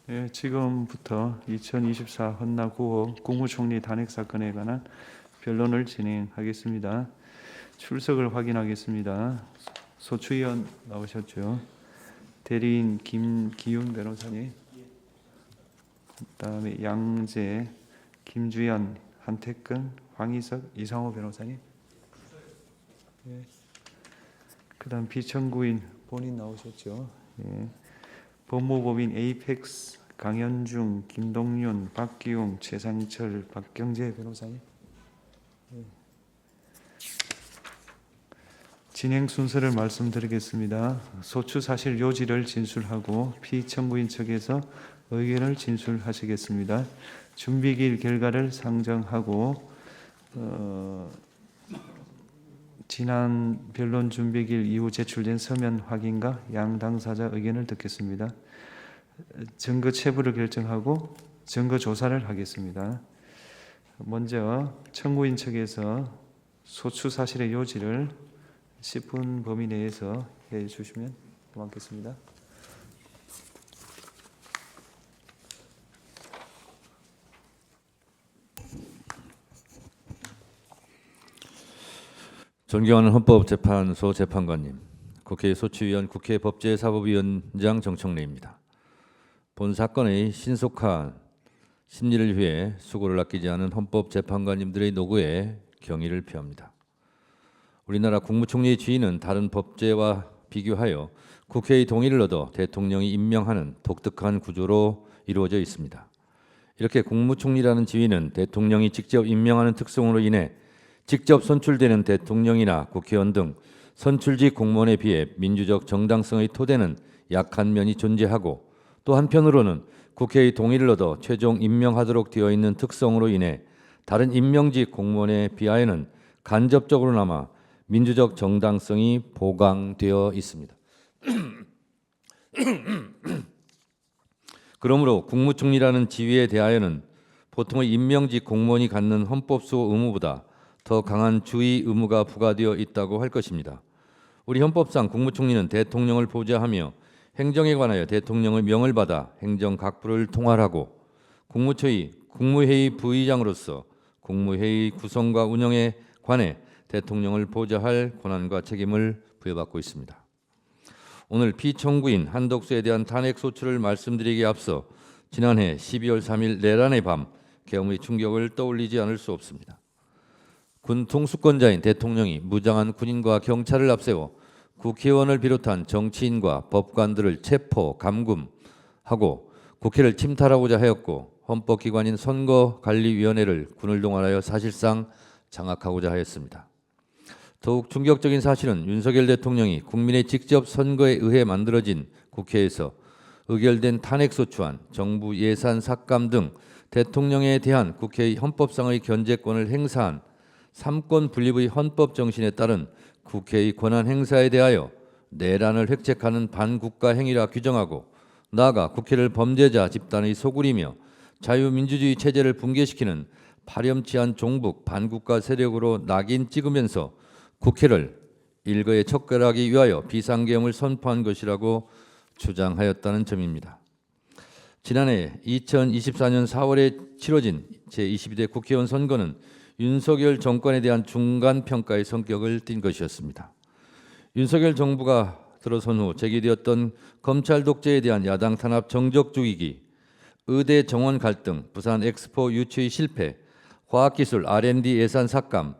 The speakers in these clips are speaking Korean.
예, 지금부터 2024 헌나 9호 국무총리 탄핵 사건에 관한 변론을 진행하겠습니다. 출석을 확인하겠습니다. 소추위원 나오셨죠? 대리인 김기훈 변호사님, 그다음에 양재, 김주연, 한태근, 황희석, 이상호 변호사님. 예. 그다음 비청구인 본인 나오셨죠? 예. 법무법인 에이펙스 강현중, 김동윤, 박기웅, 최상철, 박경재 변호사님. 예. 진행 순서를 말씀드리겠습니다. 소추 사실 요지를 진술하고 피청구인 측에서 의견을 진술하시겠습니다. 준비기일 결과를 상정하고 지난 변론 준비기일 이후 제출된 서면 확인과 양 당사자 의견을 듣겠습니다. 증거 체부를 결정하고 증거 조사를 하겠습니다. 먼저 청구인 측에서 소추 사실의 요지를 10분 범위 내에서 해 주시면 고맙겠습니다. 존경하는 헌법재판소 재판관님, 국회 소추위원, 국회 법제사법위원장 정청래입니다. 본 사건의 신속한 심리를 위해 수고를 아끼지 않은 헌법재판관님들의 노고에 경의를 표합니다. 우리나라 국무총리의 지위는 다른 법제와 비교하여 국회의 동의를 얻어 대통령이 임명하는 독특한 구조로 이루어져 있습니다. 이렇게 국무총리라는 지위는 대통령이 직접 임명하는 특성으로 인해 직접 선출되는 대통령이나 국회의원 등 선출직 공무원에 비해 민주적 정당성의 토대는 약한 면이 존재하고, 또 한편으로는 국회의 동의를 얻어 최종 임명하도록 되어 있는 특성으로 인해 다른 임명직 공무원에 비하여는 간접적으로나마 민주적 정당성이 보강되어 있습니다. 그러므로 국무총리라는 지위에 대하여는 보통의 임명직 공무원이 갖는 헌법수호 의무보다 더 강한 주의 의무가 부과되어 있다고 할 것입니다. 우리 헌법상 국무총리는 대통령을 보좌하며 행정에 관하여 대통령의 명을 받아 행정각부를 통할하고, 국무회의 부의장으로서 국무회의 구성과 운영에 관해 대통령을 보좌할 권한과 책임을 부여받고 있습니다. 오늘 피청구인 한덕수에 대한 탄핵 소추를 말씀드리기에 앞서 지난해 12월 3일 내란의 밤 계엄의 충격을 떠올리지 않을 수 없습니다. 군 통수권자인 대통령이 무장한 군인과 경찰을 앞세워 국회의원을 비롯한 정치인과 법관들을 체포, 감금하고 국회를 침탈하고자 하였고, 헌법기관인 선거관리위원회를 군을 동원하여 사실상 장악하고자 하였습니다. 더욱 충격적인 사실은 윤석열 대통령이 국민의 직접 선거에 의해 만들어진 국회에서 의결된 탄핵소추안, 정부 예산 삭감 등 대통령에 대한 국회의 헌법상의 견제권을 행사한 삼권 분립의 헌법 정신에 따른 국회의 권한 행사에 대하여 내란을 획책하는 반국가 행위라 규정하고, 나아가 국회를 범죄자 집단의 소굴이며 자유민주주의 체제를 붕괴시키는 파렴치한 종북 반국가 세력으로 낙인 찍으면서 국회를 일거에 척결하기 위하여 비상계엄을 선포한 것이라고 주장하였다는 점입니다. 지난해 2024년 4월에 치러진 제22대 국회의원 선거는 윤석열 정권에 대한 중간평가의 성격을 띈 것이었습니다. 윤석열 정부가 들어선 후 제기되었던 검찰 독재에 대한 야당 탄압 정적 죽이기, 의대 정원 갈등, 부산 엑스포 유치의 실패, 과학기술 R&D 예산 삭감,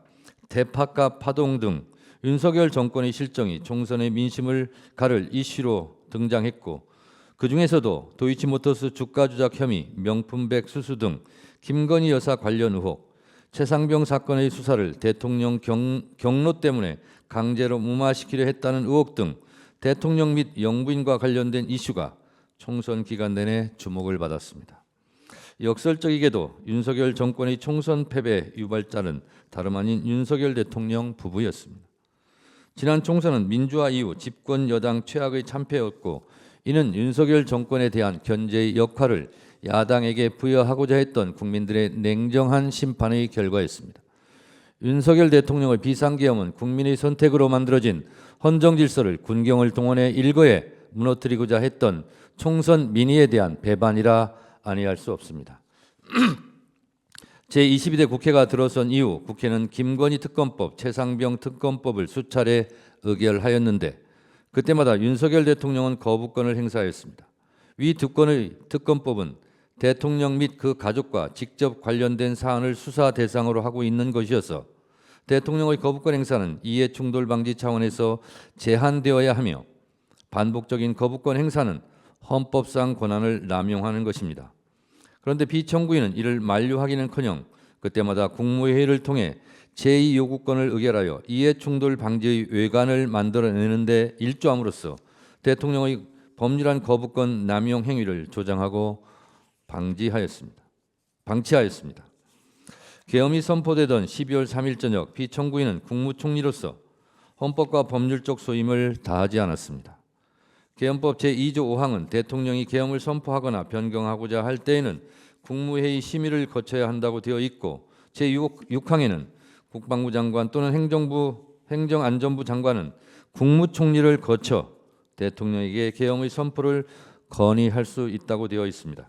대파값 파동 등 윤석열 정권의 실정이 총선의 민심을 가를 이슈로 등장했고, 그중에서도 도이치모터스 주가 조작 혐의, 명품백 수수 등 김건희 여사 관련 의혹, 최상병 사건의 수사를 대통령 경로 때문에 강제로 무마시키려 했다는 의혹 등 대통령 및 영부인과 관련된 이슈가 총선 기간 내내 주목을 받았습니다. 역설적이게도 윤석열 정권의 총선 패배 유발자는 다름 아닌 윤석열 대통령 부부였습니다. 지난 총선은 민주화 이후 집권 여당 최악의 참패였고, 이는 윤석열 정권에 대한 견제의 역할을 야당에게 부여하고자 했던 국민들의 냉정한 심판의 결과였습니다. 윤석열 대통령의 비상계엄은 국민의 선택으로 만들어진 헌정질서를 군경을 동원해 일거에 무너뜨리고자 했던 총선 민의에 대한 배반이라 아니할 수 없습니다. 제22대 국회가 들어선 이후 국회는 김건희 특검법, 최상병 특검법을 수차례 의결하였는데 그때마다 윤석열 대통령은 거부권을 행사하였습니다. 위 두 건의 특검법은 대통령 및 그 가족과 직접 관련된 사안을 수사 대상으로 하고 있는 것이어서 대통령의 거부권 행사는 이해 충돌 방지 차원에서 제한되어야 하며 반복적인 거부권 행사는 헌법상 권한을 남용하는 것입니다. 그런데 비청구인은 이를 만류하기는커녕 그때마다 국무회의를 통해 제2요구권을 의결하여 이해충돌 방지의 외관을 만들어내는 데 일조함으로써 대통령의 법률안 거부권 남용 행위를 조장하고 방치하였습니다. 계엄이 선포되던 12월 3일 저녁 비청구인은 국무총리로서 헌법과 법률적 소임을 다하지 않았습니다. 계엄법 제2조 5항은 대통령이 계엄을 선포하거나 변경하고자 할 때에는 국무회의 심의를 거쳐야 한다고 되어 있고 제6항에는 국방부 장관 또는 행정안전부 장관은 국무총리를 거쳐 대통령에게 계엄의 선포를 건의할 수 있다고 되어 있습니다.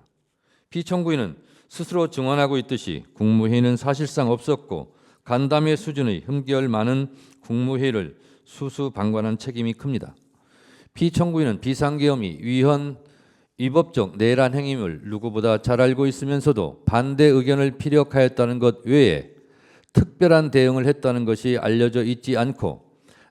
피청구인은 스스로 증언하고 있듯이 국무회의는 사실상 없었고 간담회 수준의 흠결 많은 국무회의를 수수방관한 책임이 큽니다. 피청구인은 비상계엄이 위헌위법적 내란 행위임을 누구보다 잘 알고 있으면서도 반대 의견을 피력하였다는 것 외에 특별한 대응을 했다는 것이 알려져 있지 않고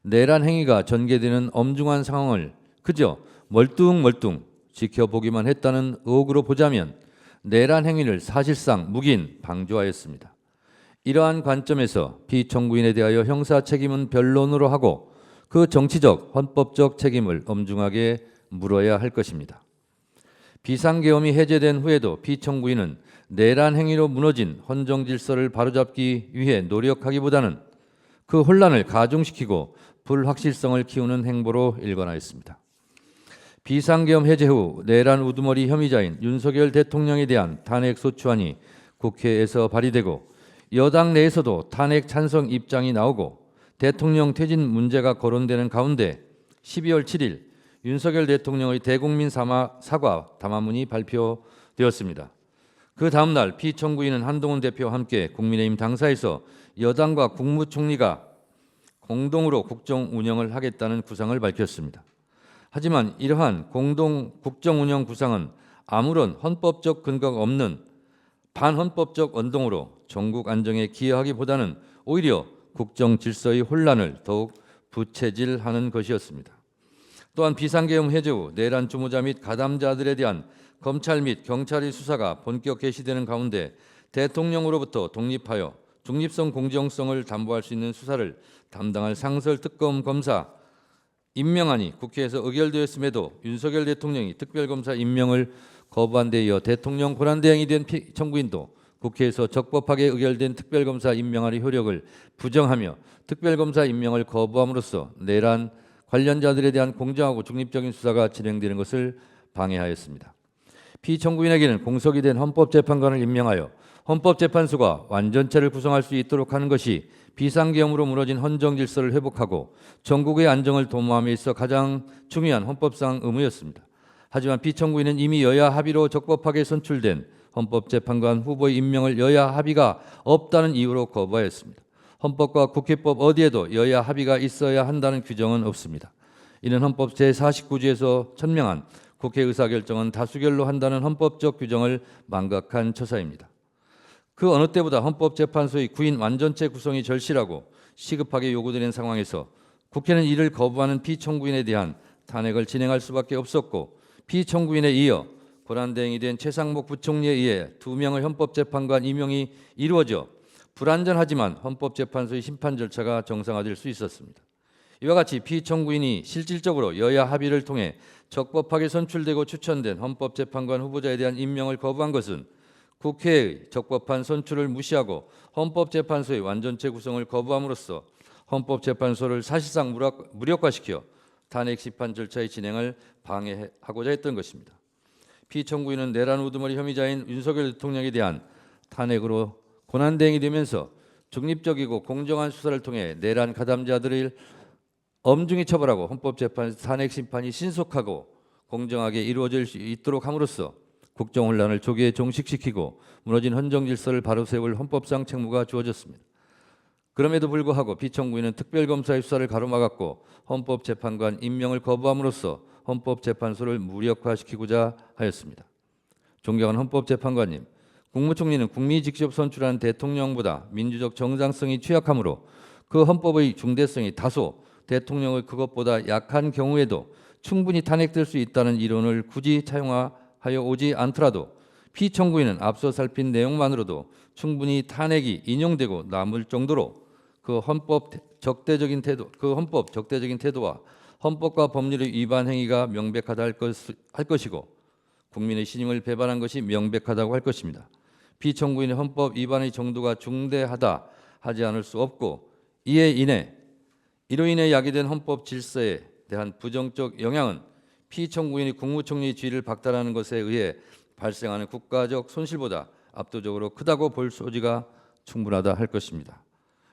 내란 행위가 전개되는 엄중한 상황을 그저 멀뚱멀뚱 지켜보기만 했다는 의혹으로 보자면 내란 행위를 사실상 묵인 방조하였습니다. 이러한 관점에서 피청구인에 대하여 형사 책임은 변론으로 하고 그 정치적 헌법적 책임을 엄중하게 물어야 할 것입니다. 비상계엄이 해제된 후에도 피청구인은 내란 행위로 무너진 헌정 질서를 바로잡기 위해 노력하기보다는 그 혼란을 가중시키고 불확실성을 키우는 행보로 일관하였습니다. 비상계엄 해제 후 내란 우두머리 혐의자인 윤석열 대통령에 대한 탄핵소추안이 국회에서 발의되고 여당 내에서도 탄핵 찬성 입장이 나오고 대통령 퇴진 문제가 거론되는 가운데 12월 7일 윤석열 대통령의 대국민 사과 담화문이 발표되었습니다. 그 다음 날 피청구인은 한동훈 대표와 함께 국민의힘 당사에서 여당과 국무총리가 공동으로 국정 운영을 하겠다는 구상을 밝혔습니다. 하지만 이러한 공동 국정 운영 구상은 아무런 헌법적 근거가 없는 반헌법적 언동으로 전국 안정에 기여하기보다는 오히려 국정 질서의 혼란을 더욱 부채질하는 것이었습니다. 또한 비상계엄 해제 후 내란 주모자 및 가담자들에 대한 검찰 및 경찰의 수사가 본격 개시되는 가운데 대통령으로부터 독립하여 중립성 공정성을 담보할 수 있는 수사를 담당할 상설 특검 검사 임명안이 국회에서 의결되었음에도 윤석열 대통령이 특별검사 임명을 거부한 데 이어 대통령 권한대행이 된 피청구인도 국회에서 적법하게 의결된 특별검사 임명안의 효력을 부정하며 특별검사 임명을 거부함으로써 내란 관련자들에 대한 공정하고 중립적인 수사가 진행되는 것을 방해하였습니다. 피청구인에게는 공석이 된 헌법재판관을 임명하여 헌법재판소가 완전체를 구성할 수 있도록 하는 것이 비상계엄으로 무너진 헌정 질서를 회복하고 전국의 안정을 도모함에 있어 가장 중요한 헌법상 의무였습니다. 하지만 피청구인은 이미 여야 합의로 적법하게 선출된 헌법재판관 후보의 임명을 여야 합의가 없다는 이유로 거부하였습니다. 헌법과 국회법 어디에도 여야 합의가 있어야 한다는 규정은 없습니다. 이는 헌법 제49조에서 천명한 국회 의사결정은 다수결로 한다는 헌법적 규정을 망각한 처사입니다. 그 어느 때보다 헌법재판소의 구인 완전체 구성이 절실하고 시급하게 요구되는 상황에서 국회는 이를 거부하는 피청구인에 대한 탄핵을 진행할 수밖에 없었고 피청구인에 이어 권한대행이 된 최상목 부총리에 의해 2명의 헌법재판관 임명이 이루어져 불완전하지만 헌법재판소의 심판 절차가 정상화될 수 있었습니다. 이와 같이 피청구인이 실질적으로 여야 합의를 통해 적법하게 선출되고 추천된 헌법재판관 후보자에 대한 임명을 거부한 것은 국회의 적법한 선출을 무시하고 헌법재판소의 완전체 구성을 거부함으로써 헌법재판소를 사실상 무력화시켜 탄핵 심판 절차의 진행을 방해하고자 했던 것입니다. 피청구인은 내란 우두머리 혐의자인 윤석열 대통령에 대한 탄핵으로 권한대행이 되면서 중립적이고 공정한 수사를 통해 내란 가담자들을 엄중히 처벌하고 헌법재판 탄핵 심판이 신속하고 공정하게 이루어질 수 있도록 함으로써 국정 혼란을 조기에 종식시키고 무너진 헌정 질서를 바로 세울 헌법상 책무가 주어졌습니다. 그럼에도 불구하고 피청구인은 특별검사의 수사를 가로막았고 헌법재판관 임명을 거부함으로써 헌법재판소를 무력화시키고자 하였습니다. 존경하는 헌법재판관님, 국무총리는 국민이 직접 선출한 대통령보다 민주적 정당성이 취약하므로 그 헌법의 중대성이 다소 대통령의 그것보다 약한 경우에도 충분히 탄핵될 수 있다는 이론을 굳이 차용하여 오지 않더라도 피청구인은 앞서 살핀 내용만으로도 충분히 탄핵이 인용되고 남을 정도로 그 헌법 적대적인 태도와 헌법과 법률의 위반 행위가 명백하다 할 것이고 국민의 신임을 배반한 것이 명백하다고 할 것입니다. 피청구인의 헌법 위반의 정도가 중대하다 하지 않을 수 없고 이로 인해 야기된 헌법 질서에 대한 부정적 영향은 피청구인이 국무총리의 지위를 박탈하는 것에 의해 발생하는 국가적 손실보다 압도적으로 크다고 볼 소지가 충분하다 할 것입니다.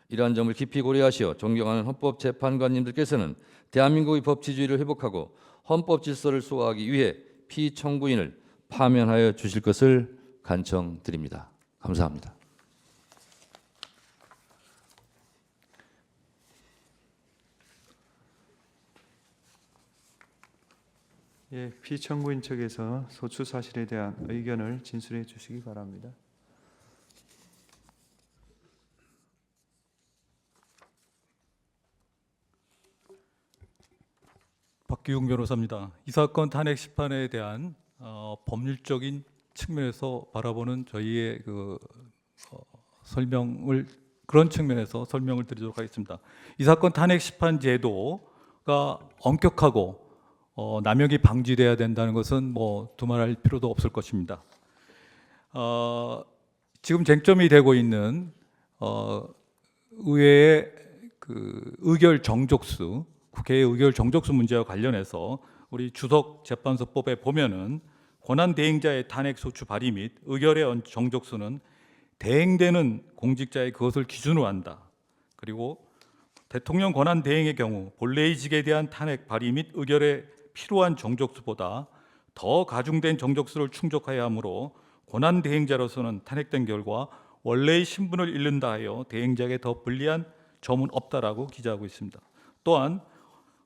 이러한 점을 깊이 고려하시어 존경하는 헌법재판관님들께서는 대한민국의 법치주의를 회복하고 헌법 질서를 수호하기 위해 피청구인을 파면하여 주실 것을 간청드립니다. 감사합니다. 예, 피청구인 측에서 소추 사실에 대한 의견을 진술해 주시기 바랍니다. 박기웅 변호사입니다. 이 사건 탄핵 심판에 대한 법률적인 측면에서 바라보는 저희의 그런 측면에서 설명을 드리도록 하겠습니다. 이 사건 탄핵 심판 제도가 엄격하고 남용이 방지돼야 된다는 것은 두말할 필요도 없을 것입니다. 지금 쟁점이 되고 있는 의회의 의결 정족수, 국회의 의결 정족수 문제와 관련해서 우리 주석재판소법에 보면은 권한대행자의 탄핵소추 발의 및 의결의 정족수는 대행되는 공직자의 그것을 기준으로 한다. 그리고 대통령 권한대행의 경우 본래의직에 대한 탄핵 발의 및 의결에 필요한 정족수보다 더 가중된 정족수를 충족해야 하므로 권한대행자로서는 탄핵된 결과 원래의 신분을 잃는다 하여 대행자에게 더 불리한 점은 없다라고 기재하고 있습니다. 또한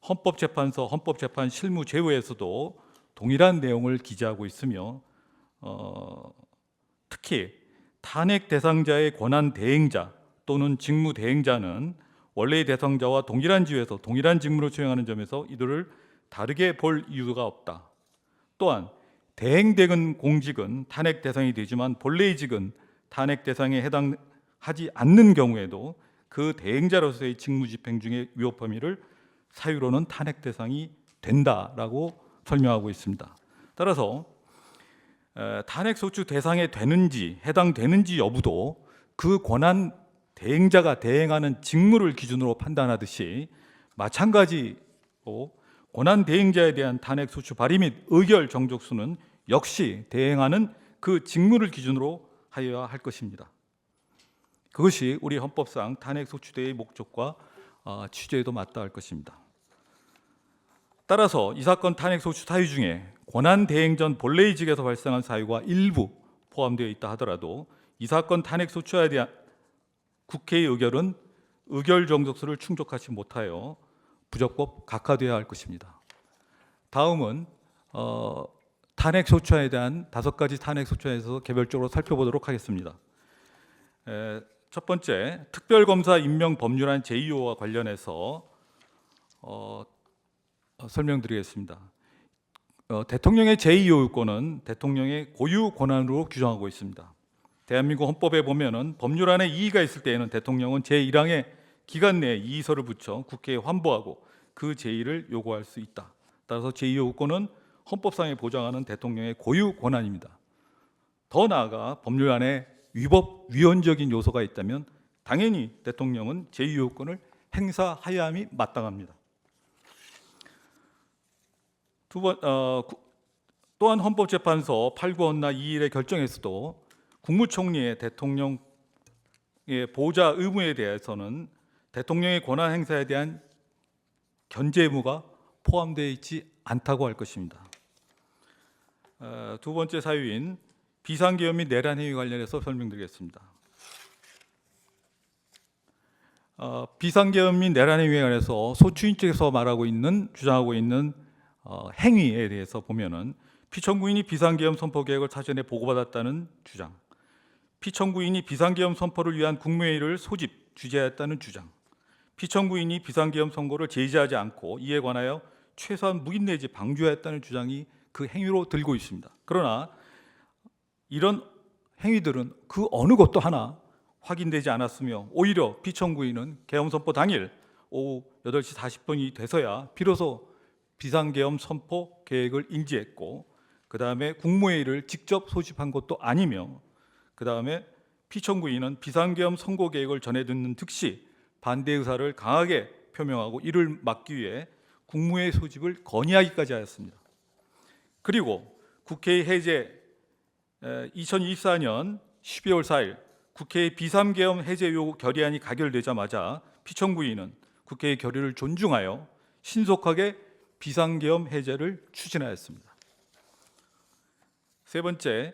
헌법재판소 헌법재판 실무 제도에서도 동일한 내용을 기재하고 있으며 특히 탄핵 대상자의 권한 대행자 또는 직무 대행자는 원래의 대상자와 동일한 지위에서 동일한 직무를 수행하는 점에서 이들을 다르게 볼 이유가 없다. 또한 대행되는 공직은 탄핵 대상이 되지만 본래의 직은 탄핵 대상에 해당하지 않는 경우에도 그 대행자로서의 직무 집행 중에 위법 혐의를 사유로는 탄핵 대상이 된다라고 설명하고 있습니다. 따라서 탄핵 소추 대상에 되는지 해당되는지 여부도 그 권한 대행자가 대행하는 직무를 기준으로 판단하듯이 마찬가지로 권한 대행자에 대한 탄핵 소추 발의 및 의결 정족수는 역시 대행하는 그 직무를 기준으로 하여야 할 것입니다. 그것이 우리 헌법상 탄핵 소추대의 목적과 취지에도 맞닿을 것입니다. 따라서 이 사건 탄핵 소추 사유 중에 권한 대행 전 본래의 직에서 발생한 사유가 일부 포함되어 있다 하더라도 이 사건 탄핵 소추에 대한 국회의 의결은 의결 정족수를 충족하지 못하여 부적법 각하되어야 할 것입니다. 다음은 탄핵 소추에 대한 5가지 탄핵 소추에서 개별적으로 살펴보도록 하겠습니다. 첫 번째, 특별검사 임명 법률안 제2호와 관련해서 설명드리겠습니다. 대통령의 제2호유권은 대통령의 고유 권한으로 규정하고 있습니다. 대한민국 헌법에 보면은 법률안에 이의가 있을 때에는 대통령은 제1항의 기간 내에 이의서를 붙여 국회에 환보하고 그 제의를 요구할 수 있다. 따라서 제2호유권은 헌법상에 보장하는 대통령의 고유 권한입니다. 더 나아가 법률안에 위헌적인 요소가 있다면 당연히 대통령은 제2호유권을 행사해야 함이 마땅합니다. 또한 헌법재판소 8구헌나 2일의 결정에서도 국무총리의 대통령의 보좌 의무에 대해서는 대통령의 권한 행사에 대한 견제 의무가 포함되어 있지 않다고 할 것입니다. 두 번째 사유인 비상계엄 및 내란 행위 관련해서 설명드리겠습니다. 비상계엄 및 내란 행위에 관해서 소추인 측에서 주장하고 있는 행위에 대해서 보면은 피청구인이 비상계엄 선포 계획을 사전에 보고받았다는 주장, 피청구인이 비상계엄 선포를 위한 국무회의를 소집, 주재했다는 주장, 피청구인이 비상계엄 선고를 제지하지 않고 이에 관하여 최소한 묵인 내지 방조했다는 주장이 그 행위로 들고 있습니다. 그러나 이런 행위들은 그 어느 것도 하나 확인되지 않았으며 오히려 피청구인은 계엄 선포 당일 오후 8시 40분이 돼서야 비로소 비상계엄 선포 계획을 인지했고 그 다음에 국무회의를 직접 소집한 것도 아니며 그 다음에 피청구인은 비상계엄 선고 계획을 전해 듣는 즉시 반대 의사를 강하게 표명하고 이를 막기 위해 국무회의 소집을 건의하기까지 하였습니다. 그리고 국회의 해제 2024년 12월 4일 국회의 비상계엄 해제 요구 결의안이 가결되자마자 피청구인은 국회의 결의를 존중하여 신속하게 비상계엄 해제를 추진하였습니다. 세 번째,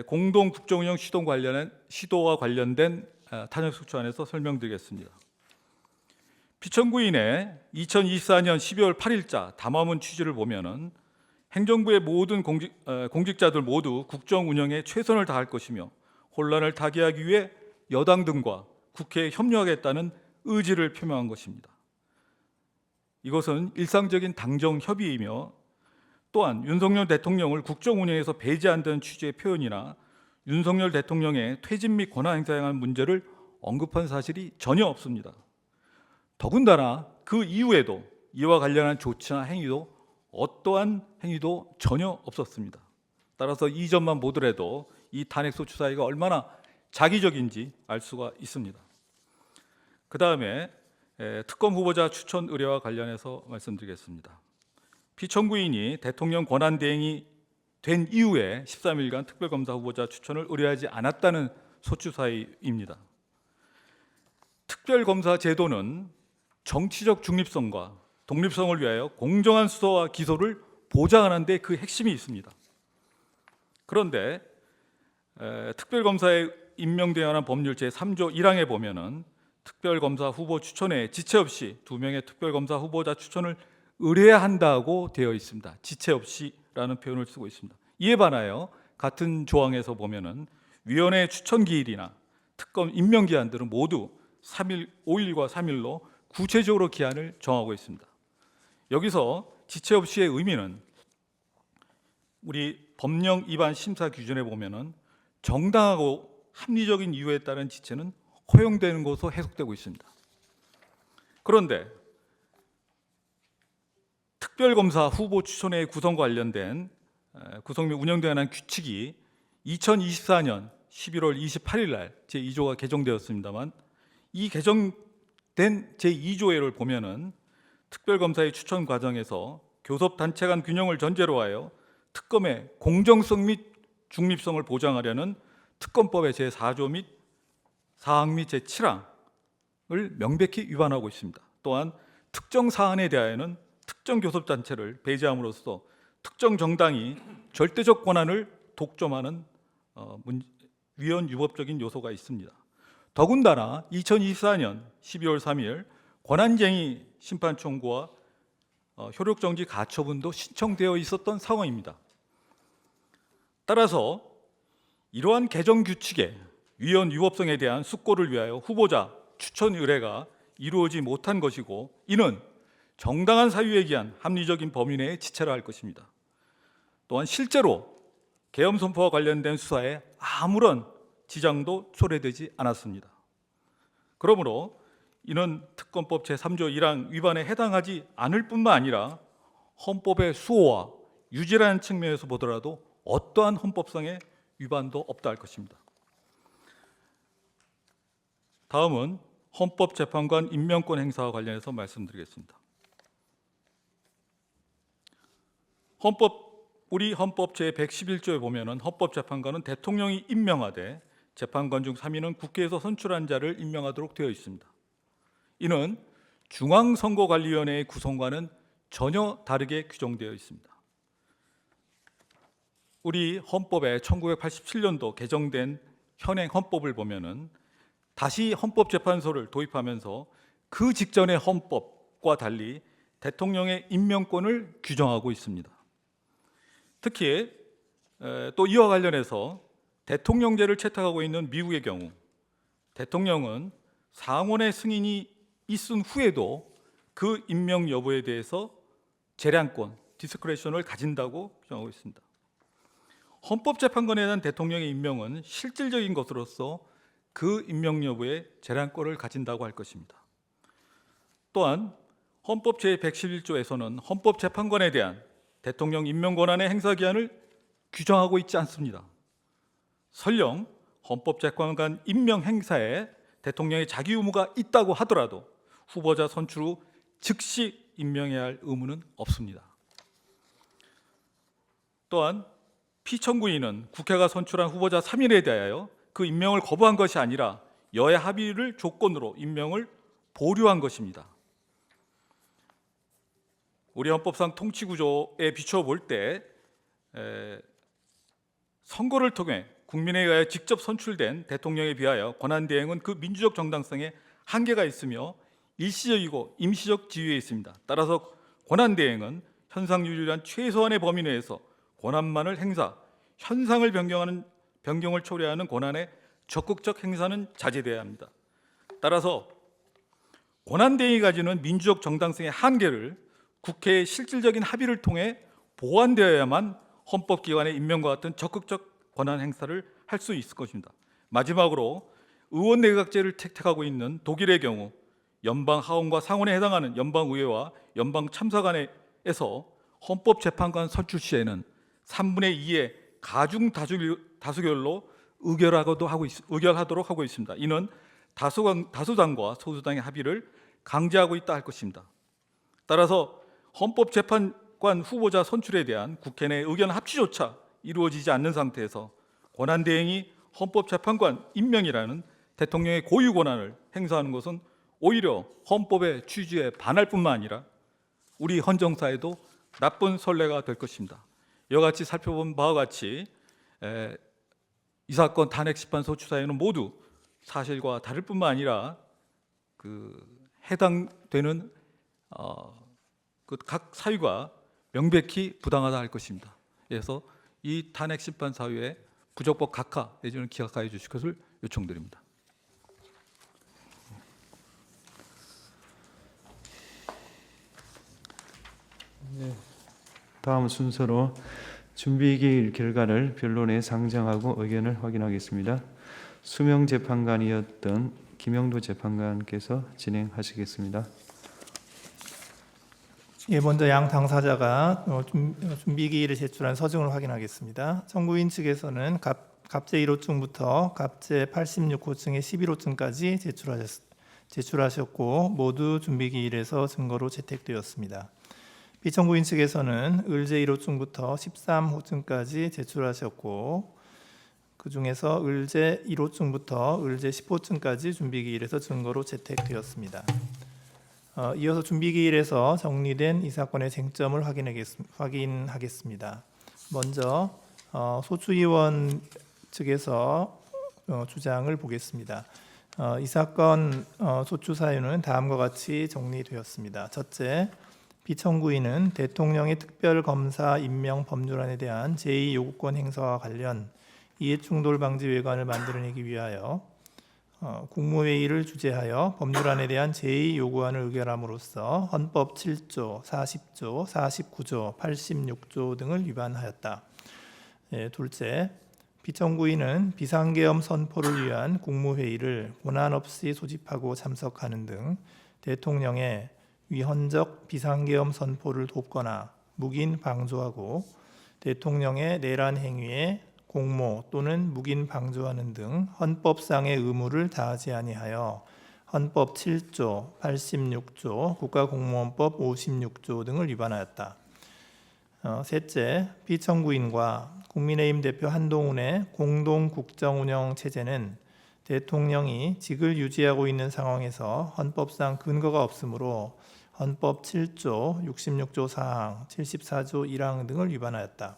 공동 국정운영 시도와 관련된 탄핵소추안에서 설명드리겠습니다. 피청구인의 2024년 12월 8일자 담화문 취지를 보면은 행정부의 모든 공직자들 모두 국정 운영에 최선을 다할 것이며 혼란을 타개하기 위해 여당 등과 국회에 협력하겠다는 의지를 표명한 것입니다. 이것은 일상적인 당정 협의이며 또한 윤석열 대통령을 국정 운영에서 배제한다는 취지의 표현이나 윤석열 대통령의 퇴진 및 권한 행사에 관한 문제를 언급한 사실이 전혀 없습니다. 더군다나 그 이후에도 이와 관련한 조치나 행위도 어떠한 행위도 전혀 없었습니다. 따라서 이 점만 보더라도 이 탄핵소추 사유가 얼마나 자기적인지 알 수가 있습니다. 그 다음에 특검 후보자 추천 의뢰와 관련해서 말씀드리겠습니다. 피청구인이 대통령 권한 대행이 된 이후에 13일간 특별검사 후보자 추천을 의뢰하지 않았다는 소추 사유입니다. 특별검사 제도는 정치적 중립성과 독립성을 위하여 공정한 수사와 기소를 보장하는 데 그 핵심이 있습니다. 그런데 특별검사에 임명되어 관한 법률 제3조 1항에 보면은 특별검사 후보 추천에 지체 없이 2명의 특별검사 후보자 추천을 의뢰해야 한다고 되어 있습니다. 지체 없이라는 표현을 쓰고 있습니다. 이에 반하여 같은 조항에서 보면은 위원회 추천 기일이나 특검 임명 기한들은 모두 5일과 3일로 구체적으로 기한을 정하고 있습니다. 여기서 지체 없이의 의미는 우리 법령 위반 심사 기준에 보면은 정당하고 합리적인 이유에 따른 지체는 허용되는 것으로 해석되고 있습니다. 그런데 특별검사 후보 추천의 구성과 관련된 구성 및 운영에 관한 규칙이 2024년 11월 28일 날 제2조가 개정되었습니다만 이 개정된 제2조를 보면은 특별검사의 추천 과정에서 교섭단체 간 균형을 전제로 하여 특검의 공정성 및 중립성을 보장하려는 특검법의 제4조 및 4항 및 제7항을 명백히 위반하고 있습니다. 또한 특정 사안에 대하여는 특정 교섭단체를 배제함으로써 특정 정당이 절대적 권한을 독점하는 위헌 유법적인 요소가 있습니다. 더군다나 2024년 12월 3일 권한쟁의 심판 청구와 효력정지 가처분도 신청되어 있었던 상황입니다. 따라서 이러한 개정 규칙의 위헌 유법성에 대한 숙고를 위하여 후보자 추천 의뢰가 이루어지지 못한 것이고 이는 정당한 사유에 기한 합리적인 범위 내에 지체를 할 것입니다. 또한 실제로 계엄 선포와 관련된 수사에 아무런 지장도 초래되지 않았습니다. 그러므로 이는 특검법 제3조 1항 위반에 해당하지 않을 뿐만 아니라 헌법의 수호와 유지라는 측면에서 보더라도 어떠한 헌법상의 위반도 없다 할 것입니다. 다음은 헌법재판관 임명권 행사와 관련해서 말씀드리겠습니다. 우리 헌법 제111조에 보면은 헌법재판관은 대통령이 임명하되 재판관 중 3인은 국회에서 선출한 자를 임명하도록 되어 있습니다. 이는 중앙선거관리위원회의 구성과는 전혀 다르게 규정되어 있습니다. 우리 헌법에 1987년도 개정된 현행 헌법을 보면은 다시 헌법재판소를 도입하면서 그 직전의 헌법과 달리 대통령의 임명권을 규정하고 있습니다. 특히 또 이와 관련해서 대통령제를 채택하고 있는 미국의 경우 대통령은 상원의 승인이 있은 후에도 그 임명 여부에 대해서 재량권, 디스크레션을 가진다고 규정하고 있습니다. 헌법재판관에 대한 대통령의 임명은 실질적인 것으로서 그 임명 여부에 재량권을 가진다고 할 것입니다. 또한 헌법 제111조에서는 헌법재판관에 대한 대통령 임명 권한의 행사 기한을 규정하고 있지 않습니다. 설령 헌법재판관 임명 행사에 대통령의 자기 의무가 있다고 하더라도 후보자 선출 후 즉시 임명해야 할 의무는 없습니다. 또한 피청구인은 국회가 선출한 후보자 3인에 대하여 그 임명을 거부한 것이 아니라 여야 합의를 조건으로 임명을 보류한 것입니다. 우리 헌법상 통치구조에 비춰볼 때 선거를 통해 국민에 의하여 직접 선출된 대통령에 비하여 권한대행은 그 민주적 정당성에 한계가 있으며 일시적이고 임시적 지위에 있습니다. 따라서 권한대행은 현상 유지란 최소한의 범위 내에서 권한만을 행사, 현상을 변경을 초래하는 권한의 적극적 행사는 자제돼야 합니다. 따라서 권한대행이 가지는 민주적 정당성의 한계를 국회의 실질적인 합의를 통해 보완되어야만 헌법기관의 임명과 같은 적극적 권한 행사를 할 수 있을 것입니다. 마지막으로 의원 내각제를 택하고 있는 독일의 경우 연방 하원과 상원에 해당하는 연방의회와 연방참사관에서 헌법재판관 선출 시에는 3분의 2의 가중 다수결로 의결하도록 하고 있습니다. 이는 다수당과 소수당의 합의를 강제하고 있다 할 것입니다. 따라서 헌법재판관 후보자 선출에 대한 국회 내 의견 합치조차 이루어지지 않는 상태에서 권한대행이 헌법재판관 임명이라는 대통령의 고유 권한을 행사하는 것은 오히려 헌법의 취지에 반할 뿐만 아니라 우리 헌정사에도 나쁜 선례가 될 것입니다. 이와 같이 살펴본 바와 같이 이 사건 탄핵심판 소추 사유는 모두 사실과 다를 뿐만 아니라 해당되는 각 사유가 명백히 부당하다 할 것입니다. 그래서 이 탄핵심판 사유에 부적법 각하 내지는 기각하여 주실 것을 요청드립니다. 다음 순서로 준비기일 결과를 변론에 상정하고 의견을 확인하겠습니다. 수명 재판관이었던 김영도 재판관께서 진행하시겠습니다. 예, 먼저 양 당사자가 준비기일에 제출한 서증을 확인하겠습니다. 청구인 측에서는 갑제 1호증부터 갑제 86호증의 11호증까지 제출하셨고 모두 준비기일에서 증거로 채택되었습니다. 피청구인 측에서는 을제 1호증부터 13호증까지 제출하셨고 그 중에서 을제 1호증부터 을제 10호증까지 준비기일에서 증거로 채택되었습니다. 이어서 준비기일에서 정리된 이 사건의 쟁점을 확인하겠습니다. 먼저 소추위원 측에서 주장을 보겠습니다. 이 사건 소추 사유는 다음과 같이 정리되었습니다. 첫째, 피청구인은 대통령의 특별검사 임명 법률안에 대한 제2요구권 행사와 관련 이해충돌 방지 외관을 만들어내기 위하여 국무회의를 주재하여 법률안에 대한 제2요구안을 의결함으로써 헌법 7조, 40조, 49조, 86조 등을 위반하였다. 둘째, 피청구인은 비상계엄 선포를 위한 국무회의를 권한 없이 소집하고 참석하는 등 대통령의 위헌적 비상계엄 선포를 돕거나 묵인 방조하고 대통령의 내란 행위에 공모 또는 묵인 방조하는 등 헌법상의 의무를 다하지 아니하여 헌법 7조, 86조, 국가공무원법 56조 등을 위반하였다. 셋째, 피청구인과 국민의힘 대표 한동훈의 공동 국정운영 체제는 대통령이 직을 유지하고 있는 상황에서 헌법상 근거가 없으므로 헌법 7조, 66조 4항, 74조 1항 등을 위반하였다.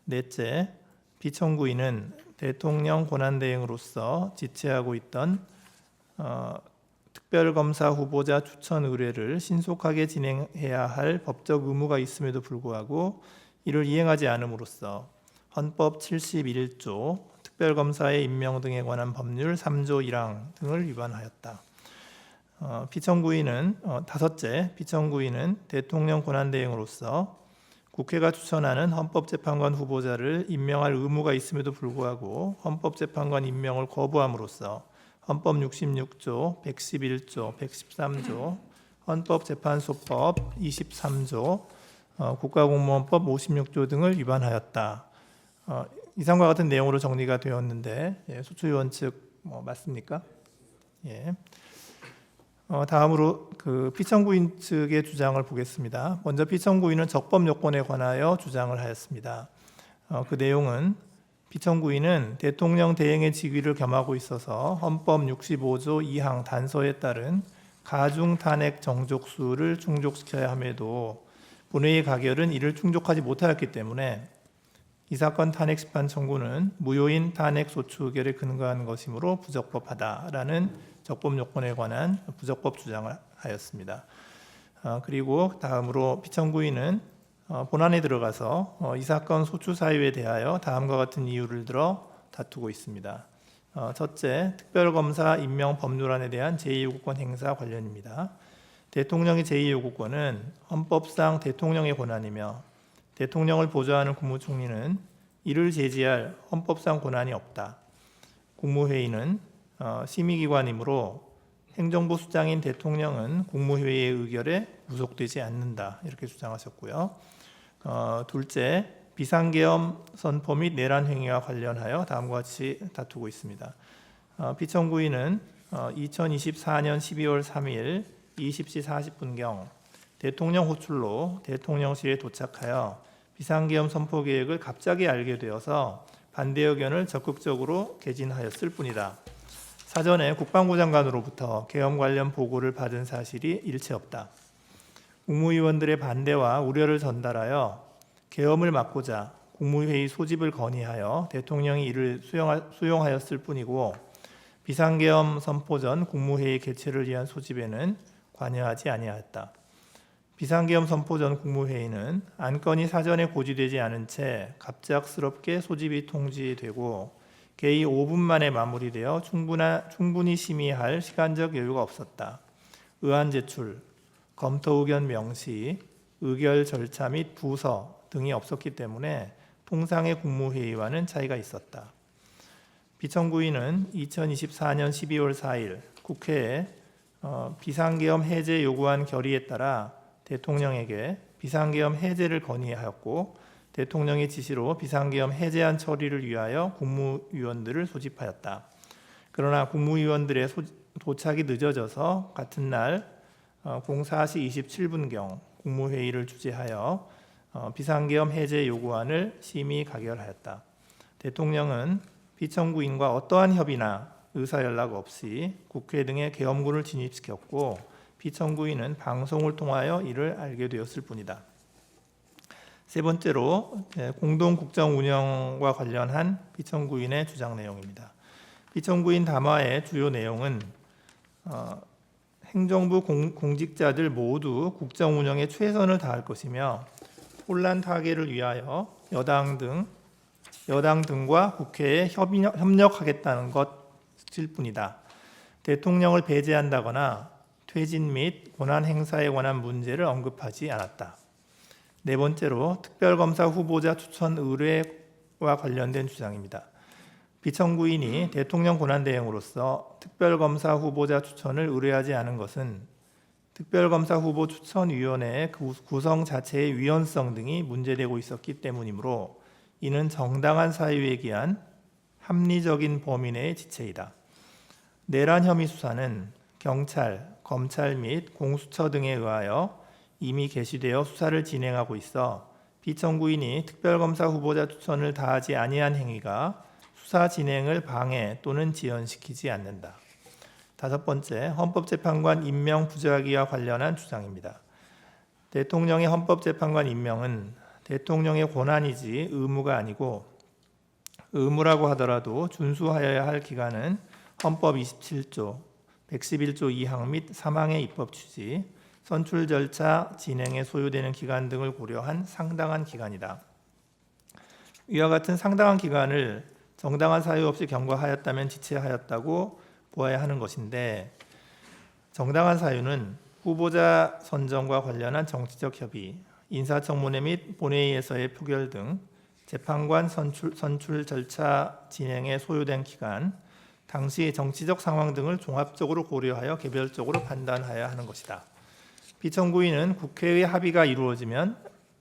넷째, 피청구인은 대통령 권한대행으로서 지체하고 있던 특별검사 후보자 추천 의뢰를 신속하게 진행해야 할 법적 의무가 있음에도 불구하고 이를 이행하지 않음으로써 헌법 71조 특별검사의 임명 등에 관한 법률 3조 1항 등을 위반하였다. 다섯째, 피청구인은 대통령 권한대행으로서 국회가 추천하는 헌법재판관 후보자를 임명할 의무가 있음에도 불구하고 헌법재판관 임명을 거부함으로써 헌법 66조, 111조, 113조, 헌법재판소법 23조, 국가공무원법 56조 등을 위반하였다. 이상과 같은 내용으로 정리가 되었는데 소추위원 측 맞습니까? 예. 다음으로 피청구인 측의 주장을 보겠습니다. 먼저 피청구인은 적법 요건에 관하여 주장을 하였습니다. 그 내용은 피청구인은 대통령 대행의 직위를 겸하고 있어서 헌법 65조 2항 단서에 따른 가중 탄핵 정족수를 충족시켜야 함에도 본회의 가결은 이를 충족하지 못하였기 때문에 이 사건 탄핵 심판 청구는 무효인 탄핵 소추 의결에 근거한 것이므로 부적법하다라는 적법 요건에 관한 부적법 주장을 하였습니다. 그리고 다음으로 피청구인은 본안에 들어가서 이 사건 소추 사유에 대하여 다음과 같은 이유를 들어 다투고 있습니다. 첫째, 특별검사 임명 법률안에 대한 제2요구권 행사 관련입니다. 대통령의 제2요구권은 헌법상 대통령의 권한이며 대통령을 보좌하는 국무총리는 이를 제지할 헌법상 권한이 없다. 국무회의는 심의기관이므로 행정부 수장인 대통령은 국무회의의 의결에 무속되지 않는다. 이렇게 주장하셨고요. 둘째, 비상계엄 선포 및 내란 행위와 관련하여 다음과 같이 다투고 있습니다. 피청구인은 2024년 12월 3일 20시 40분경 대통령 호출로 대통령실에 도착하여 비상계엄 선포 계획을 갑자기 알게 되어서 반대 의견을 적극적으로 개진하였을 뿐이다. 사전에 국방부 장관으로부터 계엄 관련 보고를 받은 사실이 일체 없다. 국무위원들의 반대와 우려를 전달하여 계엄을 막고자 국무회의 소집을 건의하여 대통령이 이를 수용하였을 뿐이고 비상계엄 선포 전 국무회의 개최를 위한 소집에는 관여하지 아니하였다. 비상계엄 선포 전 국무회의는 안건이 사전에 고지되지 않은 채 갑작스럽게 소집이 통지되고 개의 5분 만에 마무리되어 충분히 심의할 시간적 여유가 없었다. 의안 제출, 검토 의견 명시, 의결 절차 및 부서 등이 없었기 때문에 통상의 국무회의와는 차이가 있었다. 피청구인은 2024년 12월 4일 국회에 비상계엄 해제 요구안 결의에 따라 대통령에게 비상계엄 해제를 건의하였고 대통령의 지시로 비상계엄 해제안 처리를 위하여 국무위원들을 소집하였다. 그러나 국무위원들의 도착이 늦어져서 같은 날 04시 27분경 국무회의를 주재하여 비상계엄 해제 요구안을 심의 가결하였다. 대통령은 피청구인과 어떠한 협의나 의사연락 없이 국회 등에 계엄군을 진입시켰고 피청구인은 방송을 통하여 이를 알게 되었을 뿐이다. 세 번째로 공동국정 운영과 관련한 피청구인의 주장 내용입니다. 피청구인 담화의 주요 내용은 행정부 공직자들 모두 국정 운영에 최선을 다할 것이며 혼란 타개를 위하여 여당 등과 국회에 협력하겠다는 것일 뿐이다. 대통령을 배제한다거나 퇴진 및 권한 행사에 관한 문제를 언급하지 않았다. 네 번째로 특별검사 후보자 추천 의뢰와 관련된 주장입니다. 피청구인이 대통령 권한대행으로서 특별검사 후보자 추천을 의뢰하지 않은 것은 특별검사 후보 추천위원회의 구성 자체의 위헌성 등이 문제되고 있었기 때문이므로 이는 정당한 사유에 기한 합리적인 범위 내의 지체이다. 내란 혐의 수사는 경찰, 검찰 및 공수처 등에 의하여 이미 개시되어 수사를 진행하고 있어 피청구인이 특별검사 후보자 추천을 다하지 아니한 행위가 수사 진행을 방해 또는 지연시키지 않는다. 다섯 번째, 헌법재판관 임명 부작위와 관련한 주장입니다. 대통령의 헌법재판관 임명은 대통령의 권한이지 의무가 아니고 의무라고 하더라도 준수하여야 할 기간은 헌법 27조, 111조 2항 및 사망의 입법 취지, 선출 절차 진행에 소요되는 기간 등을 고려한 상당한 기간이다. 이와 같은 상당한 기간을 정당한 사유 없이 경과하였다면 지체하였다고 보아야 하는 것인데, 정당한 사유는 후보자 선정과 관련한 정치적 협의, 인사청문회 및 본회의에서의 표결 등 재판관 선출 절차 진행에 소요된 기간, 당시 정치적 상황 등을 종합적으로 고려하여 개별적으로 판단하여야 하는 것이다. 피청구인은 국회의 합의가 이루어지면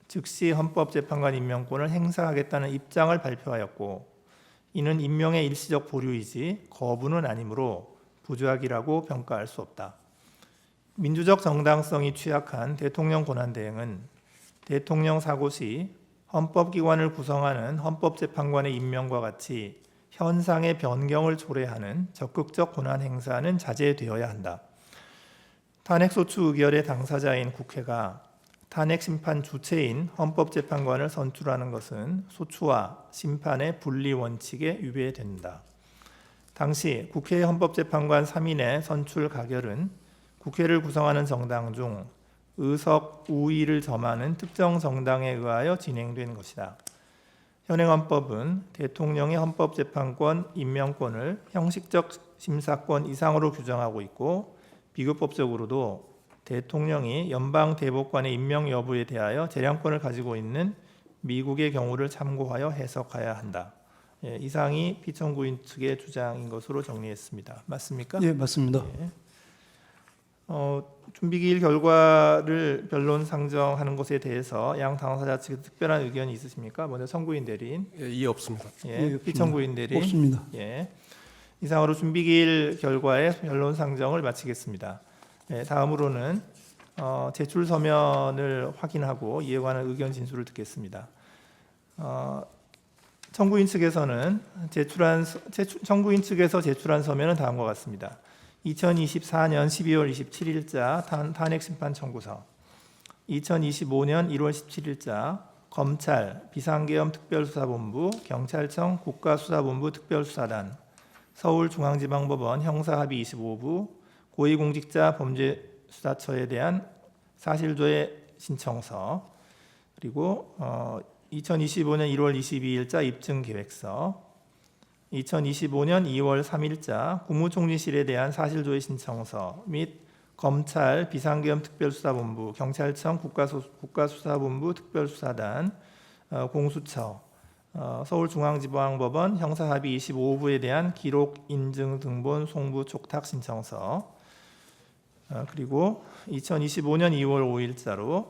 즉시 헌법재판관 임명권을 행사하겠다는 입장을 발표하였고, 이는 임명의 일시적 보류이지 거부는 아니므로 부조약이라고 평가할 수 없다. 민주적 정당성이 취약한 대통령 권한대행은 대통령 사고 시 헌법기관을 구성하는 헌법재판관의 임명과 같이 현상의 변경을 초래하는 적극적 권한 행사는 자제되어야 한다. 탄핵소추 의결의 당사자인 국회가 탄핵심판 주체인 헌법재판관을 선출하는 것은 소추와 심판의 분리 원칙에 위배된다. 당시 국회 헌법재판관 3인의 선출 가결은 국회를 구성하는 정당 중 의석 우위를 점하는 특정 정당에 의하여 진행된 것이다. 현행헌법은 대통령의 헌법재판관 임명권을 형식적 심사권 이상으로 규정하고 있고, 비교법적으로도 대통령이 연방대법관의 임명 여부에 대하여 재량권을 가지고 있는 미국의 경우를 참고하여 해석해야 한다. 예, 이상이 피청구인 측의 주장인 것으로 정리했습니다. 맞습니까? 예, 맞습니다. 예. 준비기일 결과를 변론 상정하는 것에 대해서 양 당사자 측에 특별한 의견이 있으십니까? 먼저 청구인 대리인. 예, 이해 없습니다. 예, 피청구인 대리인. 없습니다. 예. 이상으로 준비기일 결과의 변론 상정을 마치겠습니다. 예, 다음으로는 제출 서면을 확인하고 이에 관한 의견 진술을 듣겠습니다. 청구인 측에서는 청구인 측에서 제출한 서면은 다음과 같습니다. 2024년 12월 27일자 탄핵심판 청구서, 2025년 1월 17일자 검찰 비상계엄 특별수사본부 경찰청 국가수사본부 특별수사단 서울중앙지방법원 형사합의 25부 고위공직자 범죄수사처에 대한 사실조회 신청서, 그리고 2025년 1월 22일자 입증계획서, 2025년 2월 3일자 국무총리실에 대한 사실조회 신청서 및 검찰 비상계엄 특별수사본부 경찰청 국가수사본부 특별수사단 공수처 서울중앙지방법원 형사합의 25부에 대한 기록 인증 등본 송부 촉탁 신청서, 그리고 2025년 2월 5일자로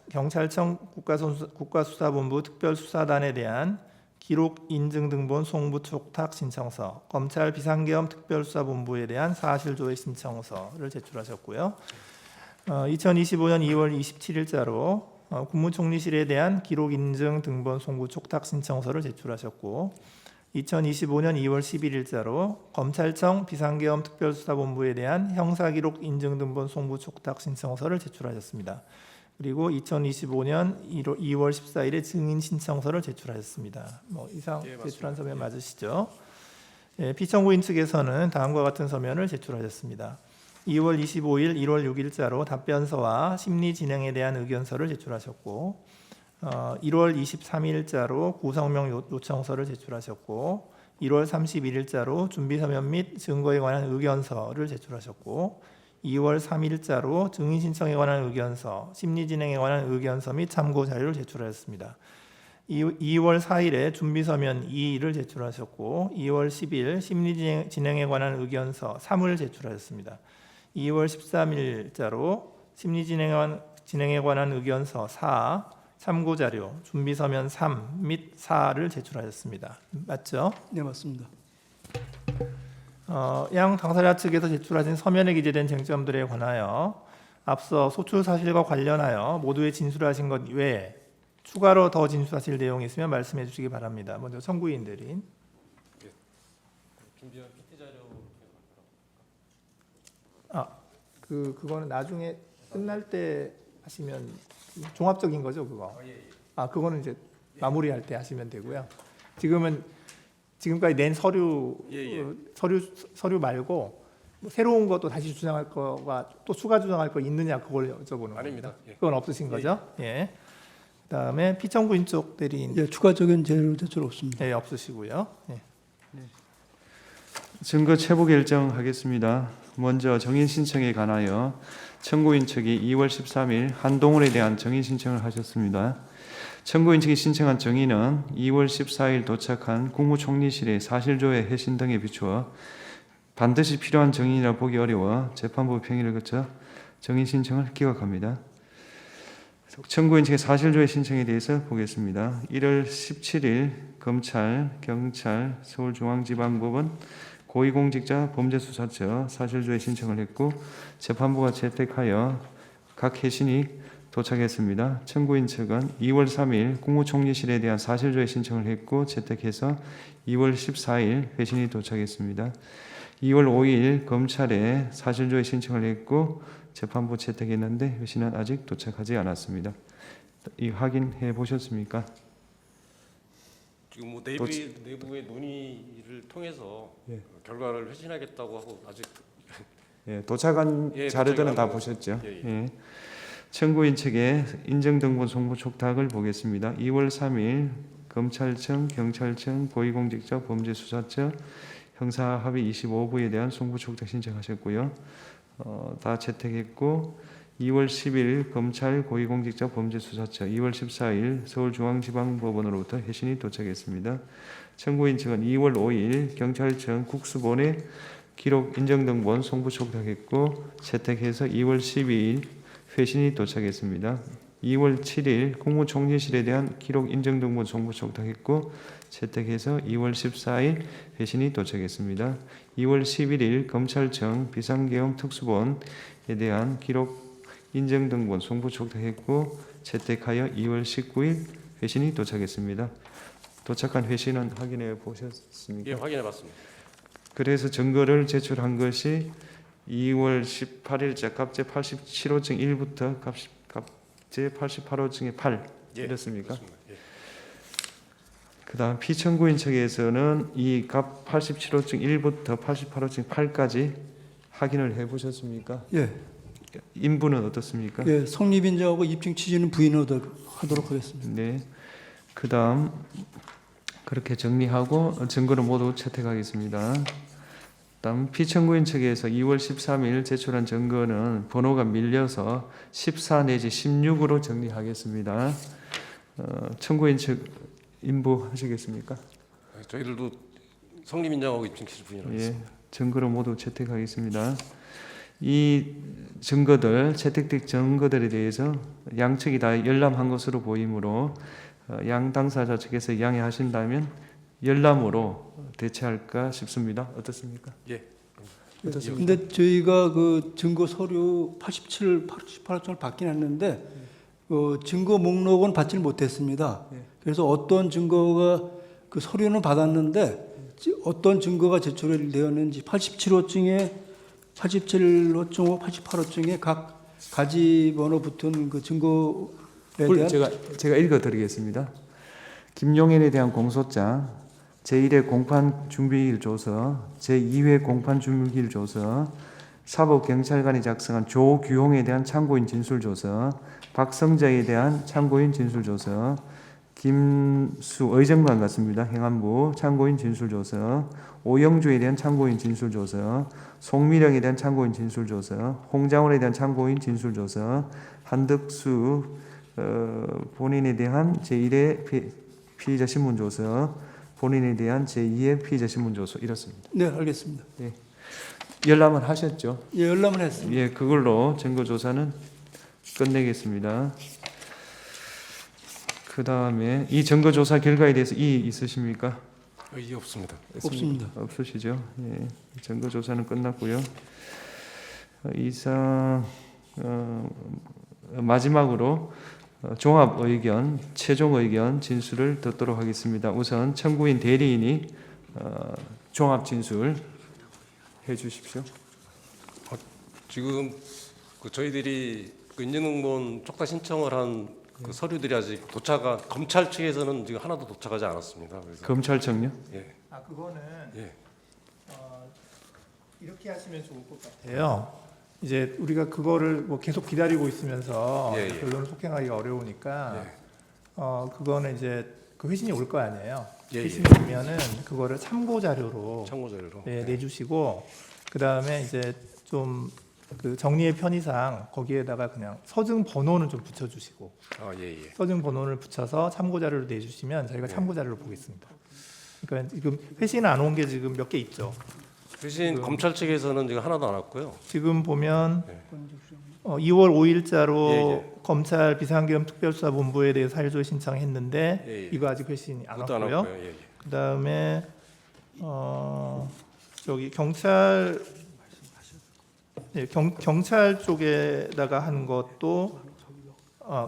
경찰청 국가수사본부 특별수사단에 대한 기록 인증 등본 송부 촉탁 신청서, 검찰 비상계엄 특별수사본부에 대한 사실조회 신청서를 제출하셨고요. 2025년 2월 27일자로 국무총리실에 대한 기록 인증 등본 송부 촉탁 신청서를 제출하셨고, 2025년 2월 11일자로 검찰청 비상계엄 특별수사본부에 대한 형사기록 인증 등본 송부 촉탁 신청서를 제출하셨습니다. 그리고 2025년 2월 14일에 증인 신청서를 제출하셨습니다. 이상 제출한 서면 맞으시죠? 예, 피청구인 측에서는 다음과 같은 서면을 제출하셨습니다. 2월 25일, 1월 6일자로 답변서와 심리 진행에 대한 의견서를 제출하셨고, 1월 23일자로 구성명 요청서를 제출하셨고, 1월 31일자로 준비서면 및 증거에 관한 의견서를 제출하셨고, 2월 3일자로 증인 신청에 관한 의견서, 심리 진행에 관한 의견서 및 참고 자료를 제출하였습니다. 2월 4일에 준비서면 2를 제출하셨고, 2월 10일 심리 진행에 관한 의견서 3을 제출하였습니다. 2월 13일자로 심리 진행에 관한 의견서 4, 참고 자료, 준비서면 3 및 4를 제출하였습니다. 맞죠? 네, 맞습니다. 양 당사자 측에서 제출하신 서면에 기재된 쟁점들에 관하여 앞서 소출 사실과 관련하여 모두에 진술하신 것 외에 추가로 더 진술하실 내용이 있으면 말씀해 주시기 바랍니다. 먼저 청구인 대리인. 준비한 PT 자료. 그거는 나중에 끝날 때 하시면 종합적인 거죠, 그거. 그거는 이제 마무리할 때 하시면 되고요. 지금까지 낸 서류 서류 말고 뭐 새로운 것도 다시 주장할 거가 또 추가 주장할 거 있느냐 그걸 여쭤보는 아닙니다. 겁니다. 예. 그건 없으신 거죠? 예. 그다음에 피청구인 쪽 대리인 예, 추가적인 자료 제출 없습니다. 예, 없으시고요. 예. 증거 체부 결정하겠습니다. 먼저 정인 신청에 관하여 청구인 측이 2월 13일 한동훈에 대한 정인 신청을 하셨습니다. 청구인 측이 신청한 정인은 2월 14일 도착한 국무총리실의 사실조회 해신 등에 비추어 반드시 필요한 정인이라 보기 어려워 재판부 평의를 거쳐 정인 신청을 기각합니다. 청구인 측의 사실조회 신청에 대해서 보겠습니다. 1월 17일 검찰, 경찰, 서울중앙지방법원 고위공직자 범죄수사처 사실조회 신청을 했고 재판부가 채택하여 각 해신이 도착했습니다. 청구인 측은 2월 3일 국무총리실에 대한 사실조회 신청을 했고 채택해서 2월 14일 회신이 도착했습니다. 2월 5일 검찰에 사실조회 신청을 했고 재판부 채택했는데 회신은 아직 도착하지 않았습니다. 이 확인해 보셨습니까? 지금 뭐 내부의 논의를 통해서 결과를 회신하겠다고 하고 아직 예, 도착한 자료들은 다 도착한 보셨죠? 예. 예. 청구인 측의 인정등본 송부 촉탁을 보겠습니다. 2월 3일 검찰청, 경찰청, 고위공직자 범죄수사처 형사합의 25부에 대한 송부 촉탁 신청하셨고요. 다 채택했고 2월 10일 검찰 고위공직자 범죄수사처, 2월 14일 서울중앙지방법원으로부터 회신이 도착했습니다. 청구인 측은 2월 5일 경찰청 국수본에 기록 인정등본 송부 촉탁했고 채택해서 2월 12일 회신이 도착했습니다. 2월 7일 국무총리실에 대한 기록 인정등본 송부 촉탁했고 채택해서 2월 14일 회신이 도착했습니다. 2월 11일 검찰청 비상계엄 특수본에 대한 기록 인정등본 송부 촉탁했고 채택하여 2월 19일 회신이 도착했습니다. 도착한 회신은 확인해 보셨습니까? 예, 확인해봤습니다. 그래서 증거를 제출한 것이 2월 18일자 갑제 87호증 1부터 갑제 88호증의 8 예, 이렇습니까? 그렇습니다. 예. 그다음 피청구인 측에서는 이 갑 87호증 1부터 88호증 8까지 확인을 해 보셨습니까? 예, 인부는 어떻습니까? 예, 성립인자하고 입증 취지는 부인하도록 하겠습니다. 네. 그다음 그렇게 정리하고 증거를 모두 채택하겠습니다. 다음 피청구인 측에서 2월 13일 제출한 증거는 번호가 밀려서 14 내지 16으로 정리하겠습니다. 청구인 측 인부하시겠습니까? 저희들도 성립인정하고 입증치를 부인하겠습니다. 예, 증거를 모두 채택하겠습니다. 이 증거들 채택된 증거들에 대해서 양측이 다 열람한 것으로 보이므로 양 당사자 측에서 양해하신다면 열람으로 대체할까 싶습니다. 어떻습니까? 예. 어떻습니까? 근데 저희가 그 증거 서류 87, 88호증을 받긴 했는데 증거 목록은 받지를 못했습니다. 그래서 어떤 증거가 그 서류는 받았는데 어떤 증거가 제출되었는지 87호증에 87호증, 88호증에 각 가지 번호 붙은 그 증거에 대한 제가 읽어드리겠습니다. 김용현에 대한 공소장, 제1회 공판 준비일 조서, 제2회 공판 준비일 조서, 사법경찰관이 작성한 조규홍에 대한 참고인 진술 조서, 박성자에 대한 참고인 진술 조서, 김수 의정관 같습니다. 행안부 참고인 진술 조서, 오영주에 대한 참고인 진술 조서, 송미령에 대한 참고인 진술 조서, 홍장원에 대한 참고인 진술 조서, 한덕수 본인에 대한 제1회 피의자 신문 조서, 본인에 대한 제2의 피의자 신문 조서 이렇습니다. 네, 알겠습니다. 열람을 하셨죠? 예, 열람을 했습니다. 예, 그걸로 증거 조사는 끝내겠습니다. 그 다음에 이 증거 조사 결과에 대해서 이의 있으십니까? 의의 없습니다. 없습니다. 없으시죠? 예, 증거 조사는 끝났고요. 이상 마지막으로 종합 의견, 최종 의견 진술을 듣도록 하겠습니다. 우선 청구인 대리인이 종합 진술 해주십시오. 지금 저희들이 인증등본 촉탁 신청을 한 그 서류들이 아직 검찰 측에서는 지금 하나도 도착하지 않았습니다. 그래서 검찰청요? 예, 그거는 예, 이렇게 하시면 좋을 것 같아요. 이제 우리가 그거를 뭐 계속 기다리고 있으면서 예, 예. 결론을 속행하기가 어려우니까 예. 그거는 이제 그 회신이 올 거 아니에요. 예, 예. 회신이 오면은 그거를 참고 자료로 참고 자료로. 내주시고 그 다음에 이제 좀 그 정리의 편의상 거기에다가 그냥 서증 번호는 좀 붙여주시고 예, 예. 서증 번호를 붙여서 참고 자료를 내주시면 저희가 참고 자료를 보겠습니다. 그러니까 지금 회신 안 온 게 지금 몇 개 있죠. 대신 검찰 측에서는 지금 하나도 안 왔고요. 지금 보면 2월 5일자로 예, 검찰 비상계엄 특별수사본부에 대해서 사실조회 신청했는데 예, 예. 이거 아직 회신이 안 그것도 안 왔고요. 왔고요. 예, 예. 그다음에 저기 경찰 경찰 쪽에다가 한 것도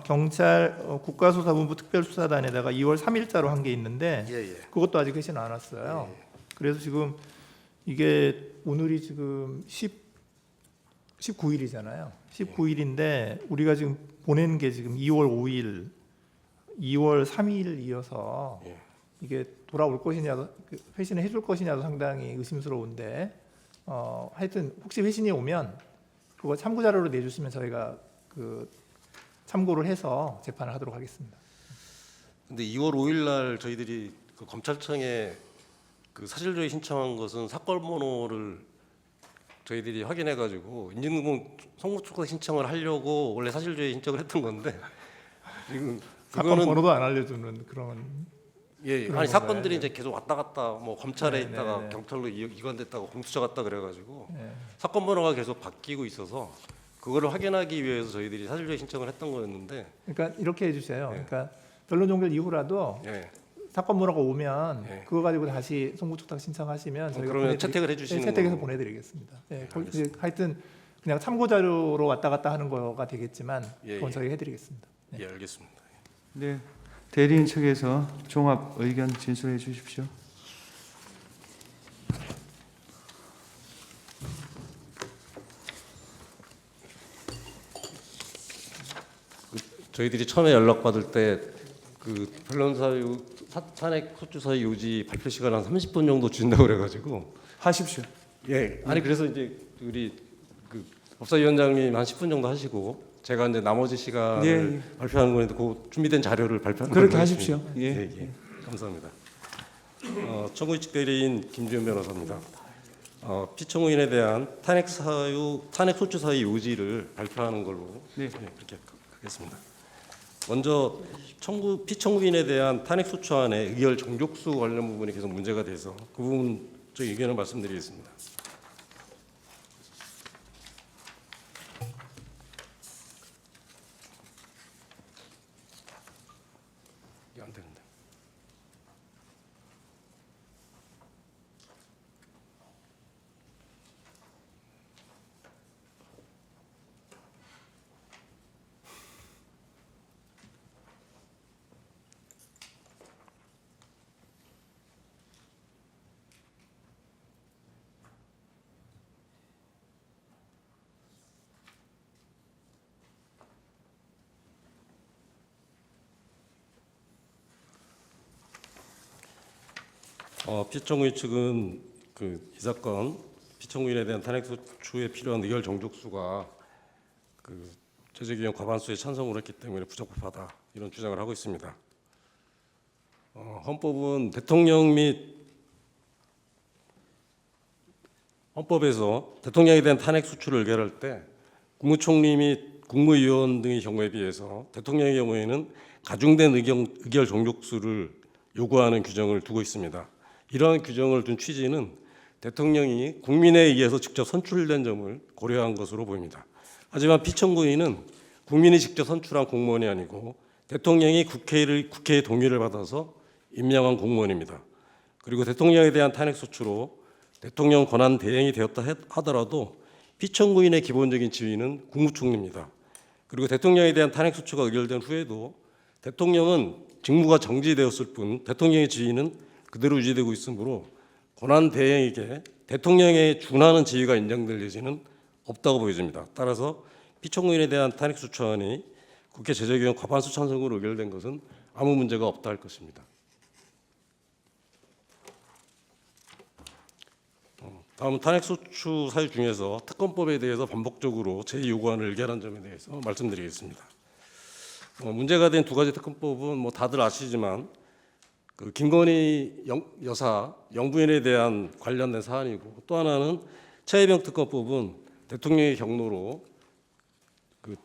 경찰 국가수사본부 특별수사단에다가 2월 3일자로 한 게 있는데 예, 예. 그것도 아직 회신 안 왔어요. 그래서 지금 이게 오늘이 지금 19일이잖아요. 19일인데 우리가 지금 보낸 게 지금 2월 5일, 2월 3일이어서 예. 이게 돌아올 것이냐도 회신을 해줄 것이냐도 상당히 의심스러운데 하여튼 혹시 회신이 오면 그거 참고 자료로 내주시면 저희가 그 참고를 해서 재판을 하도록 하겠습니다. 근데 2월 5일 날 저희들이 그 검찰청에 그 사실조회 신청한 것은 사건 번호를 저희들이 확인해 가지고 인증등록 성무초과 신청을 하려고 원래 사실조회 신청을 했던 건데 지금 사건 그거는 번호도 안 알려주는 그런 예, 그런 아니 건가요? 사건들이 이제 계속 왔다 갔다 뭐 검찰에 네, 있다가 네, 네. 경찰로 이관됐다가 공수처 갔다 그래가지고 예. 사건 번호가 계속 바뀌고 있어서 그거를 확인하기 위해서 저희들이 사실조회 신청을 했던 거였는데 그러니까 이렇게 해주세요. 예. 그러니까 변론 종결 이후라도 예, 사건 번호가 오면 예. 그거 가지고 다시 송구촉탁 신청하시면 저희가 그러면 채택을 해주시는 채택해서 걸로. 보내드리겠습니다. 예, 예, 거기 이제 하여튼 그냥 참고 자료로 왔다 갔다 하는 거가 되겠지만 예, 그건 예. 저희가 해드리겠습니다. 예, 알겠습니다. 네. 대리인 측에서 종합 의견 진술해 주십시오. 저희들이 처음에 연락받을 때 그 변론사 탄핵 소추사의 요지 발표 시간 한 30분 정도 준다고 그래가지고 하십시오. 예, 아니 그래서 이제 우리 그 법사위원장님 한 10분 정도 하시고 제가 이제 나머지 시간을 예. 발표하는 거는데 그 준비된 자료를 발표하는 그렇게 걸로 하십시오. 하겠습니다. 예. 예, 예. 감사합니다. 청구인 측 대리인 김주현 변호사입니다. 피청구인에 대한 탄핵 소추 사유 요지를 발표하는 걸로 네. 그렇게 하겠습니다. 먼저 피청구인에 대한 탄핵 소추안의 의결 정족수 관련 부분이 계속 문제가 돼서 그 부분 저희 의견을 말씀드리겠습니다. 이게 안 되는데. 피청구인 측은 이 사건 피청구인에 대한 탄핵 소추에 필요한 의결 정족수가 제재규정 과반수의 찬성을 했기 때문에 부적법하다 이런 주장을 하고 있습니다. 헌법은 대통령 및 헌법에서 대통령에 대한 탄핵 소추를 의결할 때 국무총리 및 국무위원 등의 경우에 비해서 대통령의 경우에는 가중된 의결 정족수를 요구하는 규정을 두고 있습니다. 이러한 규정을 둔 취지는 대통령이 국민에 의해서 직접 선출된 점을 고려한 것으로 보입니다. 하지만 피청구인은 국민이 직접 선출한 공무원이 아니고 대통령이 국회의 동의를 받아서 임명한 공무원입니다. 그리고 대통령에 대한 탄핵 소추로 대통령 권한 대행이 되었다 하더라도 피청구인의 기본적인 지위는 국무총리입니다. 그리고 대통령에 대한 탄핵 소추가 의결된 후에도 대통령은 직무가 정지되었을 뿐 대통령의 지위는 그대로 유지되고 있으므로 권한 대행에게 대통령에 준하는 지위가 인정될 여지는 없다고 보여집니다. 따라서 피청구인에 대한 탄핵 소추안이 국회 제재위원 과반수 찬성으로 의결된 것은 아무 문제가 없다 할 것입니다. 다음 탄핵소추 사유 중에서 특검법에 대해서 반복적으로 제2요구안을 의결한 점에 대해서 말씀드리겠습니다. 문제가 된 두 가지 특검법은 뭐 다들 아시지만 그 김건희 여사 영부인에 대한 관련된 사안이고, 또 하나는 최혜병 특검법은 대통령의 경로로 그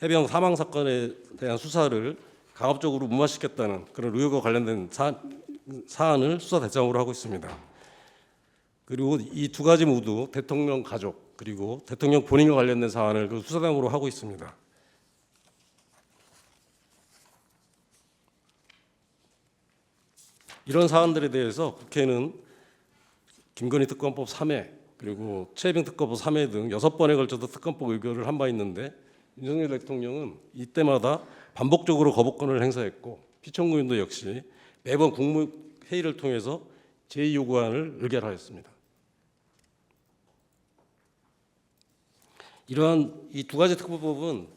해병 사망 사건에 대한 수사를 강압적으로 무마시켰다는 그런 의혹과 관련된 사안을 수사 대상으로 하고 있습니다. 그리고 이 두 가지 모두 대통령 가족 그리고 대통령 본인과 관련된 사안을 그 수사대상으로 하고 있습니다. 이런 사안들에 대해서 국회는 김건희 특검법 3회 그리고 최혜병 특검법 3회 등 6번에 걸쳐서 특검법 의결을 한 바 있는데, 윤석열 대통령은 이때마다 반복적으로 거부권을 행사했고, 피청구인도 역시 매번 국무회의를 통해서 제2요구안을 의결하였습니다. 이러한 이 두 가지 특검법은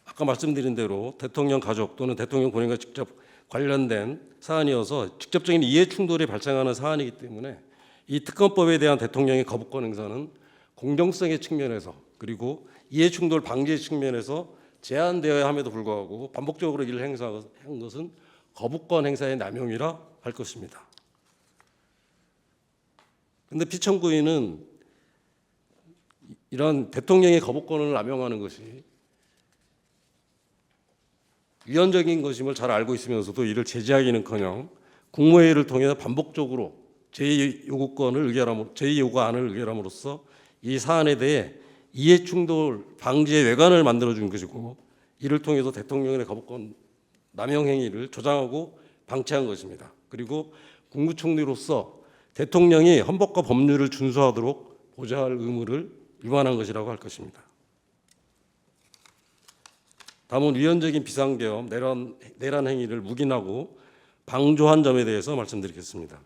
아까 말씀드린 대로 대통령 가족 또는 대통령 본인과 직접 관련된 사안이어서 직접적인 이해 충돌이 발생하는 사안이기 때문에 이 특검법에 대한 대통령의 거부권 행사는 공정성의 측면에서 그리고 이해 충돌 방지 측면에서 제한되어야 함에도 불구하고 반복적으로 이를 행사한 것은 거부권 행사의 남용이라 할 것입니다. 그런데 피청구인은 이런 대통령의 거부권을 남용하는 것이 위헌적인 것임을 잘 알고 있으면서도 이를 제지하기는커녕 국무회의를 통해 반복적으로 제2요구안을 의결함으로써 이 사안에 대해 이해충돌 방지의 외관을 만들어준 것이고, 이를 통해서 대통령의 거부권 남용 행위를 조장하고 방치한 것입니다. 그리고 국무총리로서 대통령이 헌법과 법률을 준수하도록 보좌할 의무를 위반한 것이라고 할 것입니다. 다음은 위헌적인 비상계엄, 내란 행위를 묵인하고 방조한 점에 대해서 말씀드리겠습니다.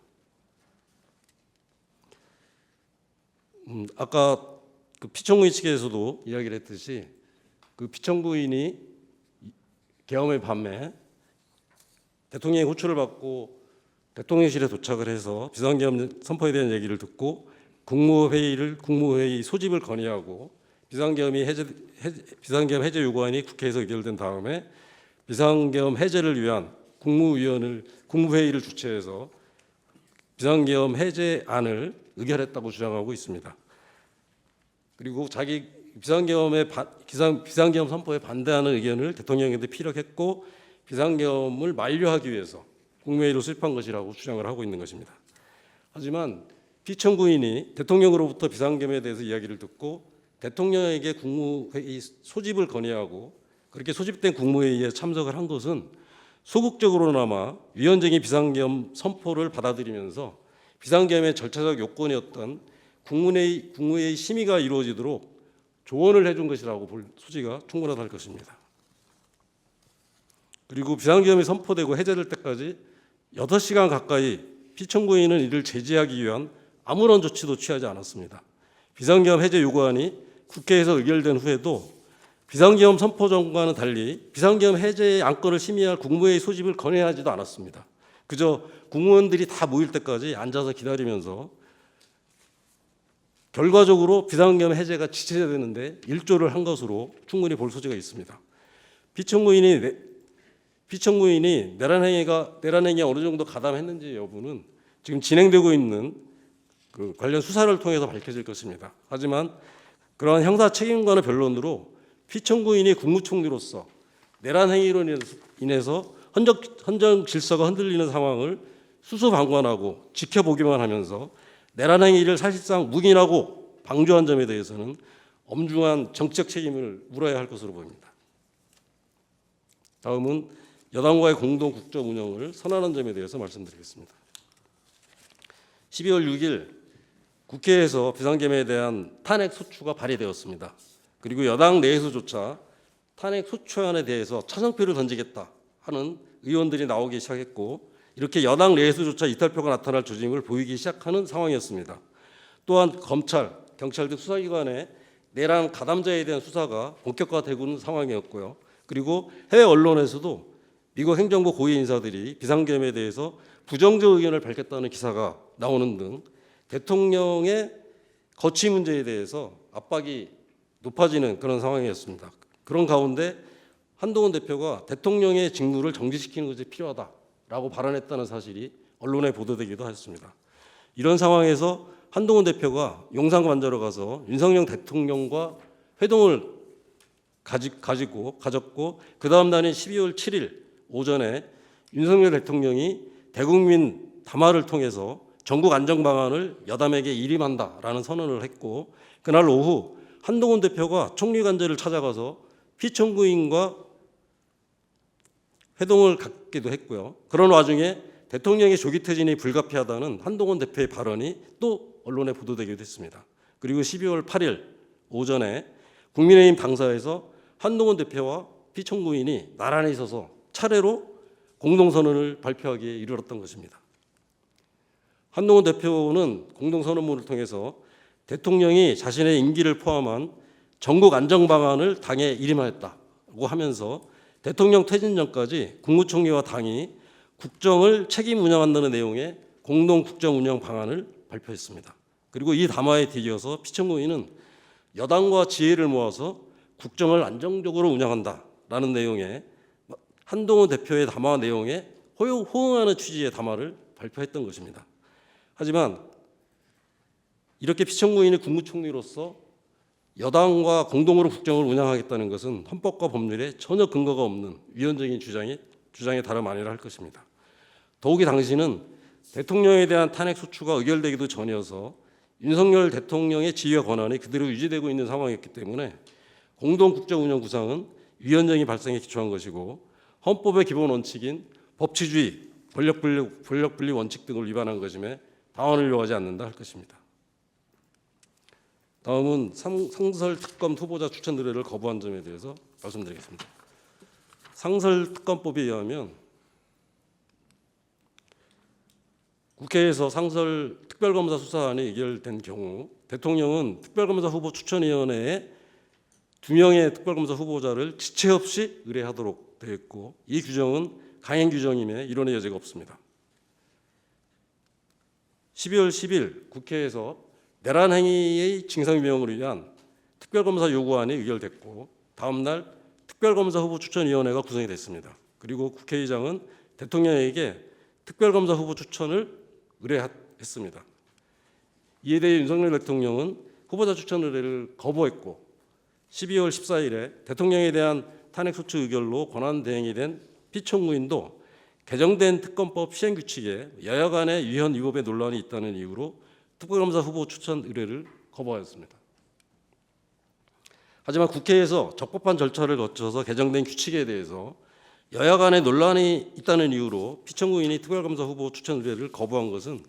아까 그 피청구인 측에서도 이야기를 했듯이 그 피청구인이 계엄의 밤에 대통령의 호출을 받고 대통령실에 도착을 해서 비상계엄 선포에 대한 얘기를 듣고 국무회의 소집을 건의하고 비상계엄 해제 요구안이 국회에서 의결된 다음에 비상계엄 해제를 위한 국무회의를 주최해서 비상계엄 해제안을 의결했다고 주장하고 있습니다. 그리고 자기 비상계엄 선포에 반대하는 의견을 대통령에게 피력했고 비상계엄을 만료하기 위해서 국무회의로 수립한 것이라고 주장을 하고 있는 것입니다. 하지만 피청구인이 대통령으로부터 비상계엄에 대해서 이야기를 듣고 대통령에게 국무회의 소집을 건의하고 그렇게 소집된 국무회의에 참석을 한 것은 소극적으로나마 위헌적인 비상계엄 선포를 받아들이면서 비상계엄의 절차적 요건이었던 국무회의 심의가 이루어지도록 조언을 해준 것이라고 볼 소지가 충분하다 할 것입니다. 그리고 비상계엄이 선포되고 해제될 때까지 8시간 가까이 피청구인은 이를 제지하기 위한 아무런 조치도 취하지 않았습니다. 비상계엄 해제 요구안이 국회에서 의결된 후에도 비상계엄 선포 전과는 달리 비상계엄 해제의 안건을 심의할 국무회의 소집을 건의하지도 않았습니다. 그저 국무원들이 다 모일 때까지 앉아서 기다리면서 결과적으로 비상계엄 해제가 지체되는데 일조를 한 것으로 충분히 볼 소지가 있습니다. 피청구인이 내란 행위에 어느 정도 가담했는지 여부는 지금 진행되고 있는 그 관련 수사를 통해서 밝혀질 것입니다. 하지만 그러한 형사 책임과는 변론으로 피청구인이 국무총리로서 내란 행위로 인해서 헌정 질서가 흔들리는 상황을 수수방관하고 지켜보기만 하면서 내란 행위를 사실상 묵인하고 방조한 점에 대해서는 엄중한 정치적 책임을 물어야 할 것으로 보입니다. 다음은 여당과의 공동 국정 운영을 선언한 점에 대해서 말씀드리겠습니다. 12월 6일 국회에서 비상계엄에 대한 탄핵 소추가 발의되었습니다. 그리고 여당 내에서조차 탄핵 소추안에 대해서 찬성표를 던지겠다 하는 의원들이 나오기 시작했고, 이렇게 여당 내에서조차 이탈표가 나타날 조짐을 보이기 시작하는 상황이었습니다. 또한 검찰, 경찰 등 수사기관의 내란 가담자에 대한 수사가 본격화되고 있는 상황이었고요. 그리고 해외 언론에서도 미국 행정부 고위 인사들이 비상계엄에 대해서 부정적 의견을 밝혔다는 기사가 나오는 등 대통령의 거취 문제에 대해서 압박이 높아지는 그런 상황이었습니다. 그런 가운데 한동훈 대표가 대통령의 직무를 정지시키는 것이 필요하다라고 발언했다는 사실이 언론에 보도되기도 했습니다. 이런 상황에서 한동훈 대표가 용산 관저로 가서 윤석열 대통령과 회동을 가졌고 그 다음 날인 12월 7일 오전에 윤석열 대통령이 대국민 담화를 통해서 전국 안정 방안을 여담에게 일임한다라는 선언을 했고, 그날 오후 한동훈 대표가 총리 관저를 찾아가서 피청구인과 회동을 갖기도 했고요. 그런 와중에 대통령의 조기 퇴진이 불가피하다는 한동훈 대표의 발언이 또 언론에 보도되기도 했습니다. 그리고 12월 8일 오전에 국민의힘 당사에서 한동훈 대표와 피청구인이 나란히 서서 차례로 공동선언을 발표하기에 이르렀던 것입니다. 한동훈 대표는 공동선언문을 통해서 대통령이 자신의 임기를 포함한 전국 안정 방안을 당에 일임하였다고 하면서 대통령 퇴진 전까지 국무총리와 당이 국정을 책임 운영한다는 내용의 공동 국정 운영 방안을 발표했습니다. 그리고 이 담화에 뒤이어서 피청구인은 여당과 지혜를 모아서 국정을 안정적으로 운영한다라는 내용의 한동훈 대표의 담화 내용에 호응하는 취지의 담화를 발표했던 것입니다. 하지만 이렇게 피청구인이 국무총리로서 여당과 공동으로 국정을 운영하겠다는 것은 헌법과 법률에 전혀 근거가 없는 위헌적인 주장의 다름 아니라 할 것입니다. 더욱이 당시는 대통령에 대한 탄핵 소추가 의결되기도 전이어서 윤석열 대통령의 지휘와 권한이 그대로 유지되고 있는 상황이었기 때문에 공동 국정 운영 구상은 위헌적인 발생에 기초한 것이고 헌법의 기본 원칙인 법치주의, 권력분리 원칙 등을 위반한 것임에 당원을 요하지 않는다 할 것입니다. 다음은 상설특검 후보자 추천 의뢰를 거부한 점에 대해서 말씀드리겠습니다. 상설특검법에 의하면 국회에서 상설 특별검사 수사안이 의결된 경우 대통령은 특별검사 후보 추천위원회에 2명의 특별검사 후보자를 지체 없이 의뢰하도록 되어 있고, 이 규정은 강행 규정임에 이론의 여지가 없습니다. 12월 10일 국회에서 내란 행위의 징상규명을 위한 특별검사 요구안이 의결됐고, 다음 날 특별검사 후보 추천위원회가 구성이 됐습니다. 그리고 국회의장은 대통령에게 특별검사 후보 추천을 의뢰했습니다. 이에 대해 윤석열 대통령은 후보자 추천 의뢰를 거부했고 12월 14일에 대통령에 대한 탄핵소추 의결로 권한 대행이 된 피청구인도 개정된 특검법 시행규칙에 여야 간의 위헌 위법의 논란이 있다는 이유로 특별검사 후보 추천 의뢰를 거부하였습니다. 하지만 국회에서 적법한 절차를 거쳐서 개정된 규칙에 대해서 여야 간의 논란이 있다는 이유로 피청구인이 특별검사 후보 추천 의뢰를 거부한 것은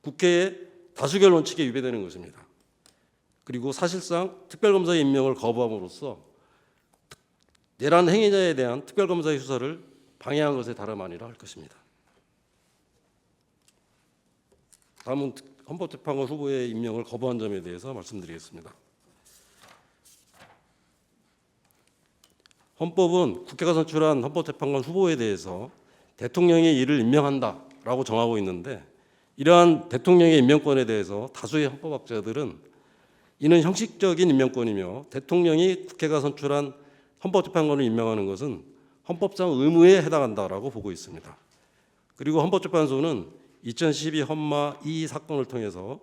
국회의 다수결 원칙에 위배되는 것입니다. 그리고 사실상 특별검사의 임명을 거부함으로써 내란 행위자에 대한 특별검사의 수사를 방해한 것에 다름 아니라 할 것입니다. 다음은 헌법재판관 후보의 임명을 거부한 점에 대해서 말씀드리겠습니다. 헌법은 국회가 선출한 헌법재판관 후보에 대해서 대통령이 이를 임명한다라고 정하고 있는데, 이러한 대통령의 임명권에 대해서 다수의 헌법학자들은 이는 형식적인 임명권이며 대통령이 국회가 선출한 헌법재판관을 임명하는 것은 헌법상 의무에 해당한다라고 보고 있습니다. 그리고 헌법재판소는 2012 헌마 2 사건을 통해서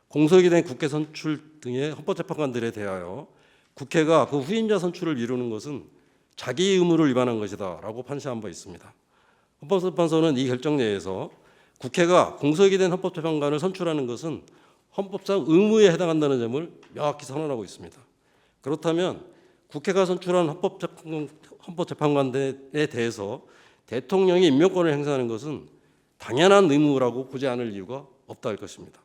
공석이 된 국회 선출 등의 헌법재판관들에 대하여 국회가 그 후임자 선출을 미루는 것은 자기 의무를 위반한 것이다라고 판시한 바 있습니다. 헌법재판소는 이 결정 내에서 국회가 공석이 된 헌법재판관을 선출하는 것은 헌법상 의무에 해당한다는 점을 명확히 선언하고 있습니다. 그렇다면 국회가 선출한 헌법재판관에 대해서 대통령이 임명권을 행사하는 것은 당연한 의무라고 보지 않을 이유가 없다 할 것입니다.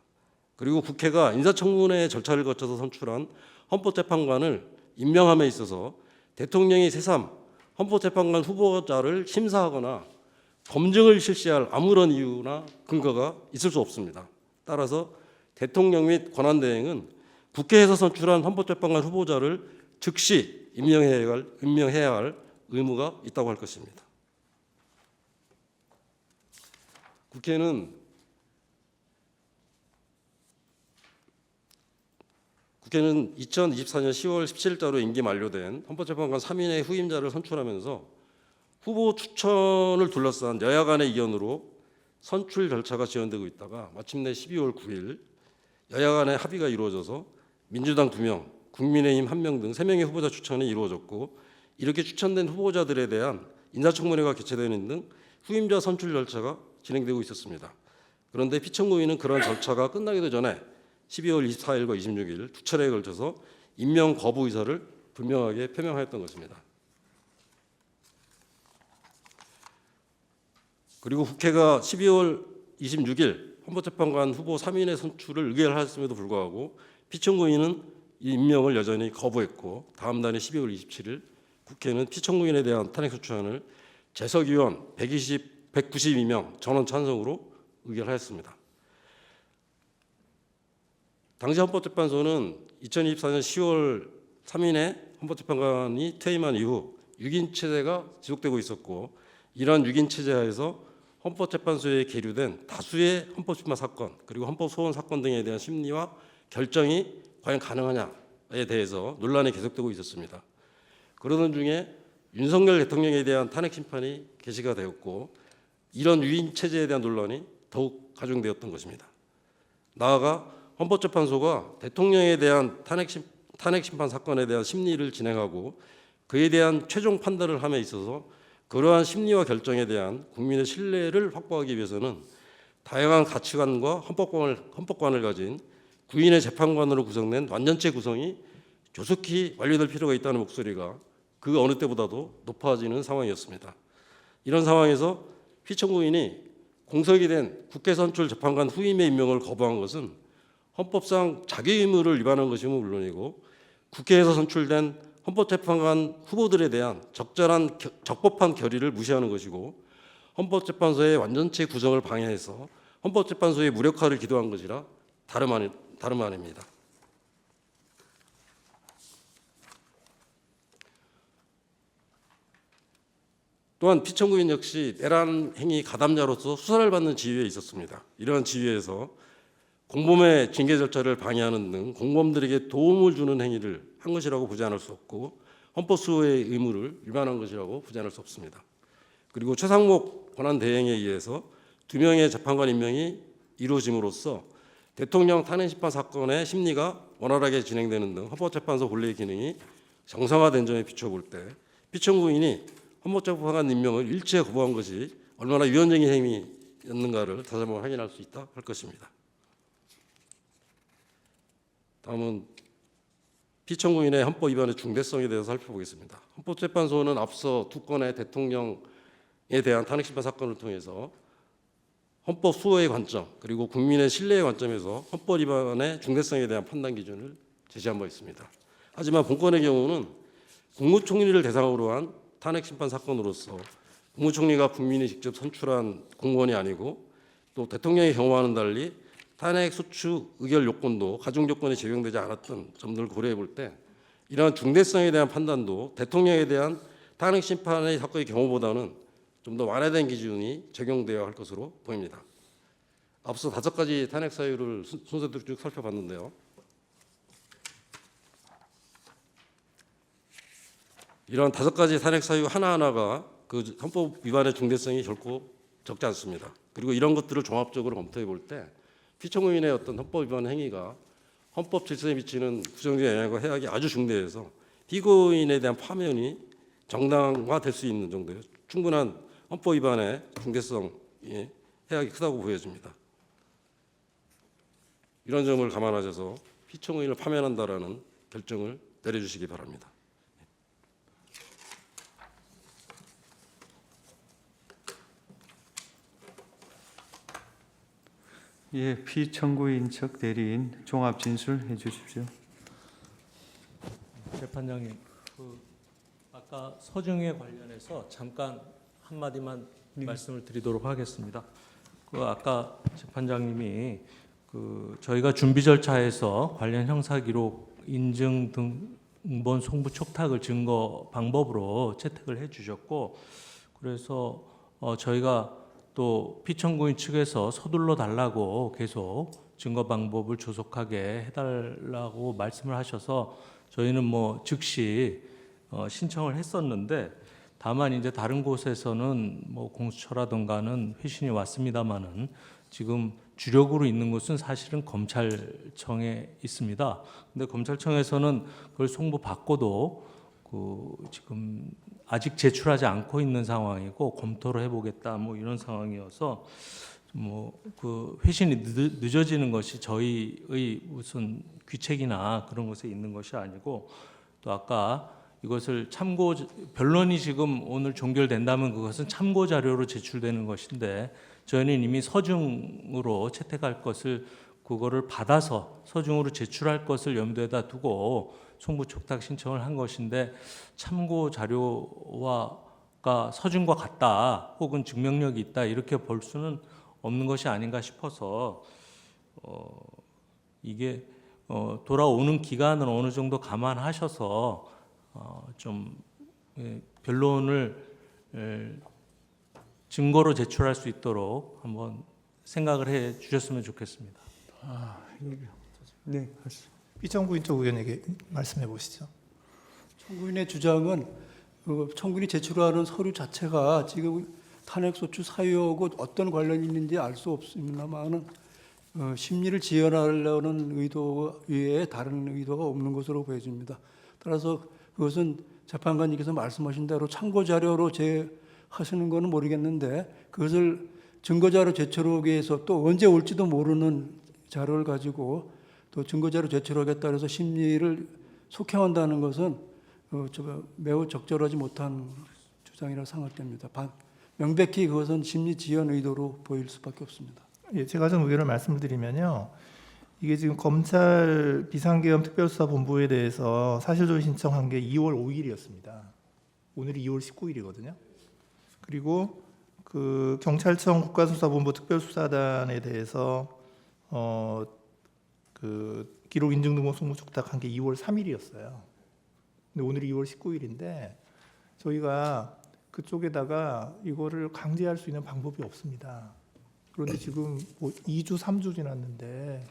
그리고 국회가 인사청문회 절차를 거쳐서 선출한 헌법재판관을 임명함에 있어서 대통령이 새삼 헌법재판관 후보자를 심사하거나 검증을 실시할 아무런 이유나 근거가 있을 수 없습니다. 따라서 대통령 및 권한대행은 국회에서 선출한 헌법재판관 후보자를 즉시 임명해야 할 의무가 있다고 할 것입니다. 국회는 2024년 10월 17일자로 임기 만료된 헌법재판관 3인의 후임자를 선출하면서 후보 추천을 둘러싼 여야 간의 의견으로 선출 절차가 지연되고 있다가 마침내 12월 9일 여야 간의 합의가 이루어져서 민주당 2명, 국민의힘 1명 등 3명의 후보자 추천이 이루어졌고, 이렇게 추천된 후보자들에 대한 인사청문회가 개최되는 등 후임자 선출 절차가 진행되고 있었습니다. 그런데 피청구인은 그런 절차가 끝나기도 전에 12월 24일과 26일 두 차례에 걸쳐서 임명 거부 의사를 분명하게 표명하였던 것입니다. 그리고 국회가 12월 26일 헌법재판관 후보 3인의 선출을 의결하였음에도 불구하고 피청구인은 이 임명을 여전히 거부했고, 다음 날인 12월 27일 국회는 피청구인에 대한 탄핵소추안을 재석의원 192명 전원 찬성으로 의결하였습니다. 당시 헌법재판소는 2024년 10월 3일에 헌법재판관이 퇴임한 이후 6인 체제가 지속되고 있었고, 이러한 6인 체제 하에서 헌법재판소에 계류된 다수의 헌법심판 사건 그리고 헌법소원 사건 등에 대한 심리와 결정이 과연 가능하냐에 대해서 논란이 계속되고 있었습니다. 그러던 중에 윤석열 대통령에 대한 탄핵 심판이 개시가 되었고, 이런 6인 체제에 대한 논란이 더욱 가중되었던 것입니다. 나아가 헌법재판소가 대통령에 대한 탄핵 심판 사건에 대한 심리를 진행하고 그에 대한 최종 판단을 함에 있어서 그러한 심리와 결정에 대한 국민의 신뢰를 확보하기 위해서는 다양한 가치관과 헌법관을 가진 9인의 재판관으로 구성된 완전체 구성이 조속히 완료될 필요가 있다는 목소리가 그 어느 때보다도 높아지는 상황이었습니다. 이런 상황에서 피청구인이 공석이 된 국회 선출 재판관 후임의 임명을 거부한 것은 헌법상 자기 의무를 위반한 것이면 물론이고, 국회에서 선출된 헌법재판관 후보들에 대한 적법한 결의를 무시하는 것이고, 헌법재판소의 완전체 구성을 방해해서 헌법재판소의 무력화를 기도한 것이라 다름 아닙니다. 또한 피청구인 역시 내란 행위 가담자로서 수사를 받는 지위에 있었습니다. 이러한 지위에서 공범의 징계 절차를 방해하는 등 공범들에게 도움을 주는 행위를 한 것이라고 보지 않을 수 없고, 헌법수호의 의무를 위반한 것이라고 보지 않을 수 없습니다. 그리고 최상목 권한대행에 의해서 2명의 재판관 임명이 이루어짐으로써 대통령 탄핵심판 사건의 심리가 원활하게 진행되는 등 헌법재판소 본래의 기능이 정상화된 점에 비춰볼 때 피청구인이 헌법재판관 임명을 일체 거부한 것이 얼마나 위헌적인 행위였는가를 다시 한번 확인할 수 있다 할 것입니다. 다음은 피청구인의 헌법 위반의 중대성에 대해서 살펴보겠습니다. 헌법재판소는 앞서 두 건의 대통령에 대한 탄핵심판 사건을 통해서 헌법 수호의 관점 그리고 국민의 신뢰의 관점에서 헌법 위반의 중대성에 대한 판단 기준을 제시한 바 있습니다. 하지만 본건의 경우는 국무총리를 대상으로 한 탄핵심판 사건으로서 국무총리가 국민이 직접 선출한 공무원이 아니고, 또 대통령의 경우와는 달리 탄핵 소추 의결 요건도 가중 요건이 적용되지 않았던 점들을 고려해 볼 때 이러한 중대성에 대한 판단도 대통령에 대한 탄핵 심판의 사건의 경우보다는 좀 더 완화된 기준이 적용되어야 할 것으로 보입니다. 앞서 5가지 탄핵 사유를 순서대로 쭉 살펴봤는데요. 이러한 5가지 탄핵 사유 하나하나가 그 헌법 위반의 중대성이 결코 적지 않습니다. 그리고 이런 것들을 종합적으로 검토해 볼 때 피청구인의 어떤 헌법 위반 행위가 헌법 질서에 미치는 부정적 영향과 해악이 아주 중대해서 피고인에 대한 파면이 정당화될 수 있는 정도의 충분한 헌법 위반의 중대성이 해악이 크다고 보여집니다. 이런 점을 감안하셔서 피청구인을 파면한다라는 결정을 내려주시기 바랍니다. 예, 피청구인 측 대리인 종합 진술해 주십시오. 재판장님, 아까 서중에 관련해서 잠깐 한마디만 말씀을 드리도록 하겠습니다. 아까 재판장님이 저희가 준비 절차에서 관련 형사 기록 인증 등 이번 송부 촉탁을 증거 방법으로 채택을 해주셨고, 그래서 저희가 또 피청구인 측에서 서둘러 달라고 계속 증거 방법을 조속하게 해달라고 말씀을 하셔서 저희는 뭐 즉시 신청을 했었는데, 다만 이제 다른 곳에서는 뭐 공수처라든가는 회신이 왔습니다마는 지금 주력으로 있는 곳은 사실은 검찰청에 있습니다. 근데 검찰청에서는 그걸 송부받고도 지금 아직 제출하지 않고 있는 상황이고 검토를 해보겠다 뭐 이런 상황이어서 뭐 그 회신이 늦어지는 것이 저희의 무슨 귀책이나 그런 것에 있는 것이 아니고, 또 아까 이것을 참고 변론이 지금 오늘 종결된다면 그것은 참고 자료로 제출되는 것인데, 저희는 이미 서중으로 채택할 것을 그거를 받아서 서중으로 제출할 것을 염두에다 두고 송부 촉탁 신청을 한 것인데, 참고 자료가 서중과 같다 혹은 증명력이 있다 이렇게 볼 수는 없는 것이 아닌가 싶어서 이게 돌아오는 기간을 어느 정도 감안하셔서 좀 변론을 증거로 제출할 수 있도록 한번 생각을 해 주셨으면 좋겠습니다. 네, 피청구인 쪽 의원에게 말씀해 보시죠. 청구인의 주장은 청구인이 제출하는 서류 자체가 지금 탄핵소추 사유하고 어떤 관련이 있는지 알 수 없습니다만은 심리를 지연하려는 의도 외에 다른 의도가 없는 것으로 보여집니다. 따라서 그것은 재판관님께서 말씀하신 대로 참고 자료로 제하시는 것은 모르겠는데, 그것을 증거 자료 제출하기 위해서 또 언제 올지도 모르는 자료를 가지고 또 증거 자료 제출하겠다 해서 심리를 속행한다는 것은 매우 적절하지 못한 주장이라 생각됩니다. 명백히 그것은 심리 지연 의도로 보일 수밖에 없습니다. 예, 제가 좀 의견을 말씀을 드리면요. 이게 지금 검찰 비상계엄 특별수사본부에 대해서 사실조회 신청한 게 2월 5일이었습니다. 오늘이 2월 19일이거든요. 그리고 그 경찰청 국가수사본부 특별수사단에 대해서 그 기록 인증 등본 송부 촉탁한 게 2월 3일이었어요. 근데 오늘이 2월 19일인데 저희가 그쪽에다가 이거를 강제할 수 있는 방법이 없습니다. 그런데 지금 뭐 2주, 3주 지났는데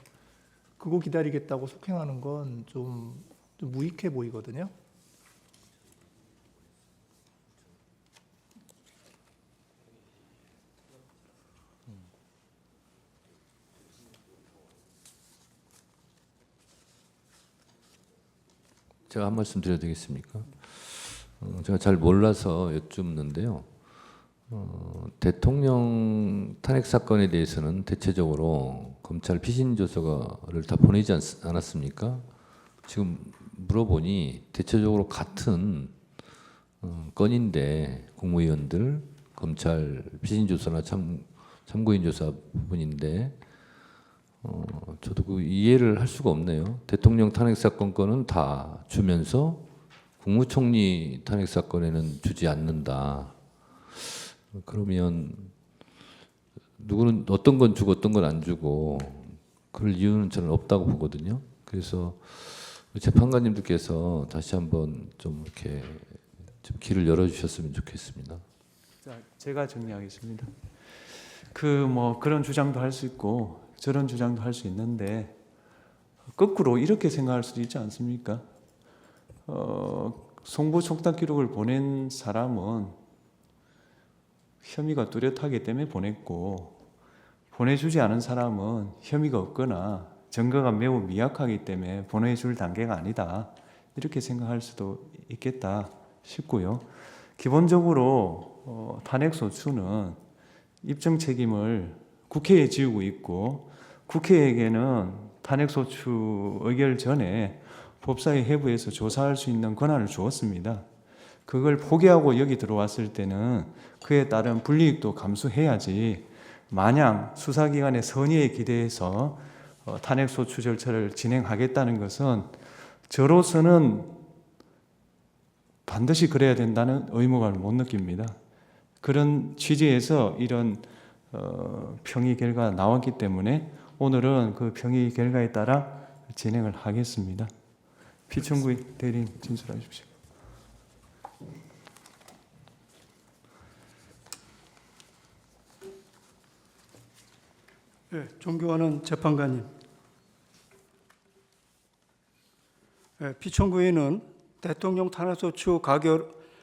그거 기다리겠다고 속행하는 건 좀 무익해 보이거든요. 제가 한 말씀 드려도 되겠습니까? 제가 잘 몰라서 여쭙는데요. 대통령 탄핵 사건에 대해서는 대체적으로 검찰 피신 조서를 다 보내지 않았습니까? 지금 물어보니 대체적으로 같은 건인데, 국무위원들, 검찰 피신 조서나 참고인 조사 부분인데, 저도 그 이해를 할 수가 없네요. 대통령 탄핵 사건 건은 다 주면서 국무총리 탄핵 사건에는 주지 않는다. 그러면 누구는 어떤 건 주고 어떤 건 안 주고 그럴 이유는 저는 없다고 보거든요. 그래서 재판관님들께서 다시 한번 좀 이렇게 좀 길을 열어주셨으면 좋겠습니다. 자, 제가 정리하겠습니다. 그런 주장도 할 수 있고 저런 주장도 할 수 있는데, 거꾸로 이렇게 생각할 수도 있지 않습니까? 송부 촉탁 기록을 보낸 사람은 혐의가 뚜렷하기 때문에 보냈고, 보내주지 않은 사람은 혐의가 없거나 증거가 매우 미약하기 때문에 보내줄 단계가 아니다, 이렇게 생각할 수도 있겠다 싶고요. 기본적으로 탄핵소추는 입증 책임을 국회에 지우고 있고, 국회에게는 탄핵소추 의결 전에 법사위 해부에서 조사할 수 있는 권한을 주었습니다. 그걸 포기하고 여기 들어왔을 때는 그에 따른 불이익도 감수해야지, 마냥 수사기관의 선의에 기대해서 탄핵소추 절차를 진행하겠다는 것은 저로서는 반드시 그래야 된다는 의무감을 못 느낍니다. 그런 취지에서 이런 평의 결과가 나왔기 때문에 오늘은 그 평의 결과에 따라 진행을 하겠습니다. 피청구인 대리인 진술하십시오. 네, 존경하는 재판관님, 피청구인은 대통령 탄핵소추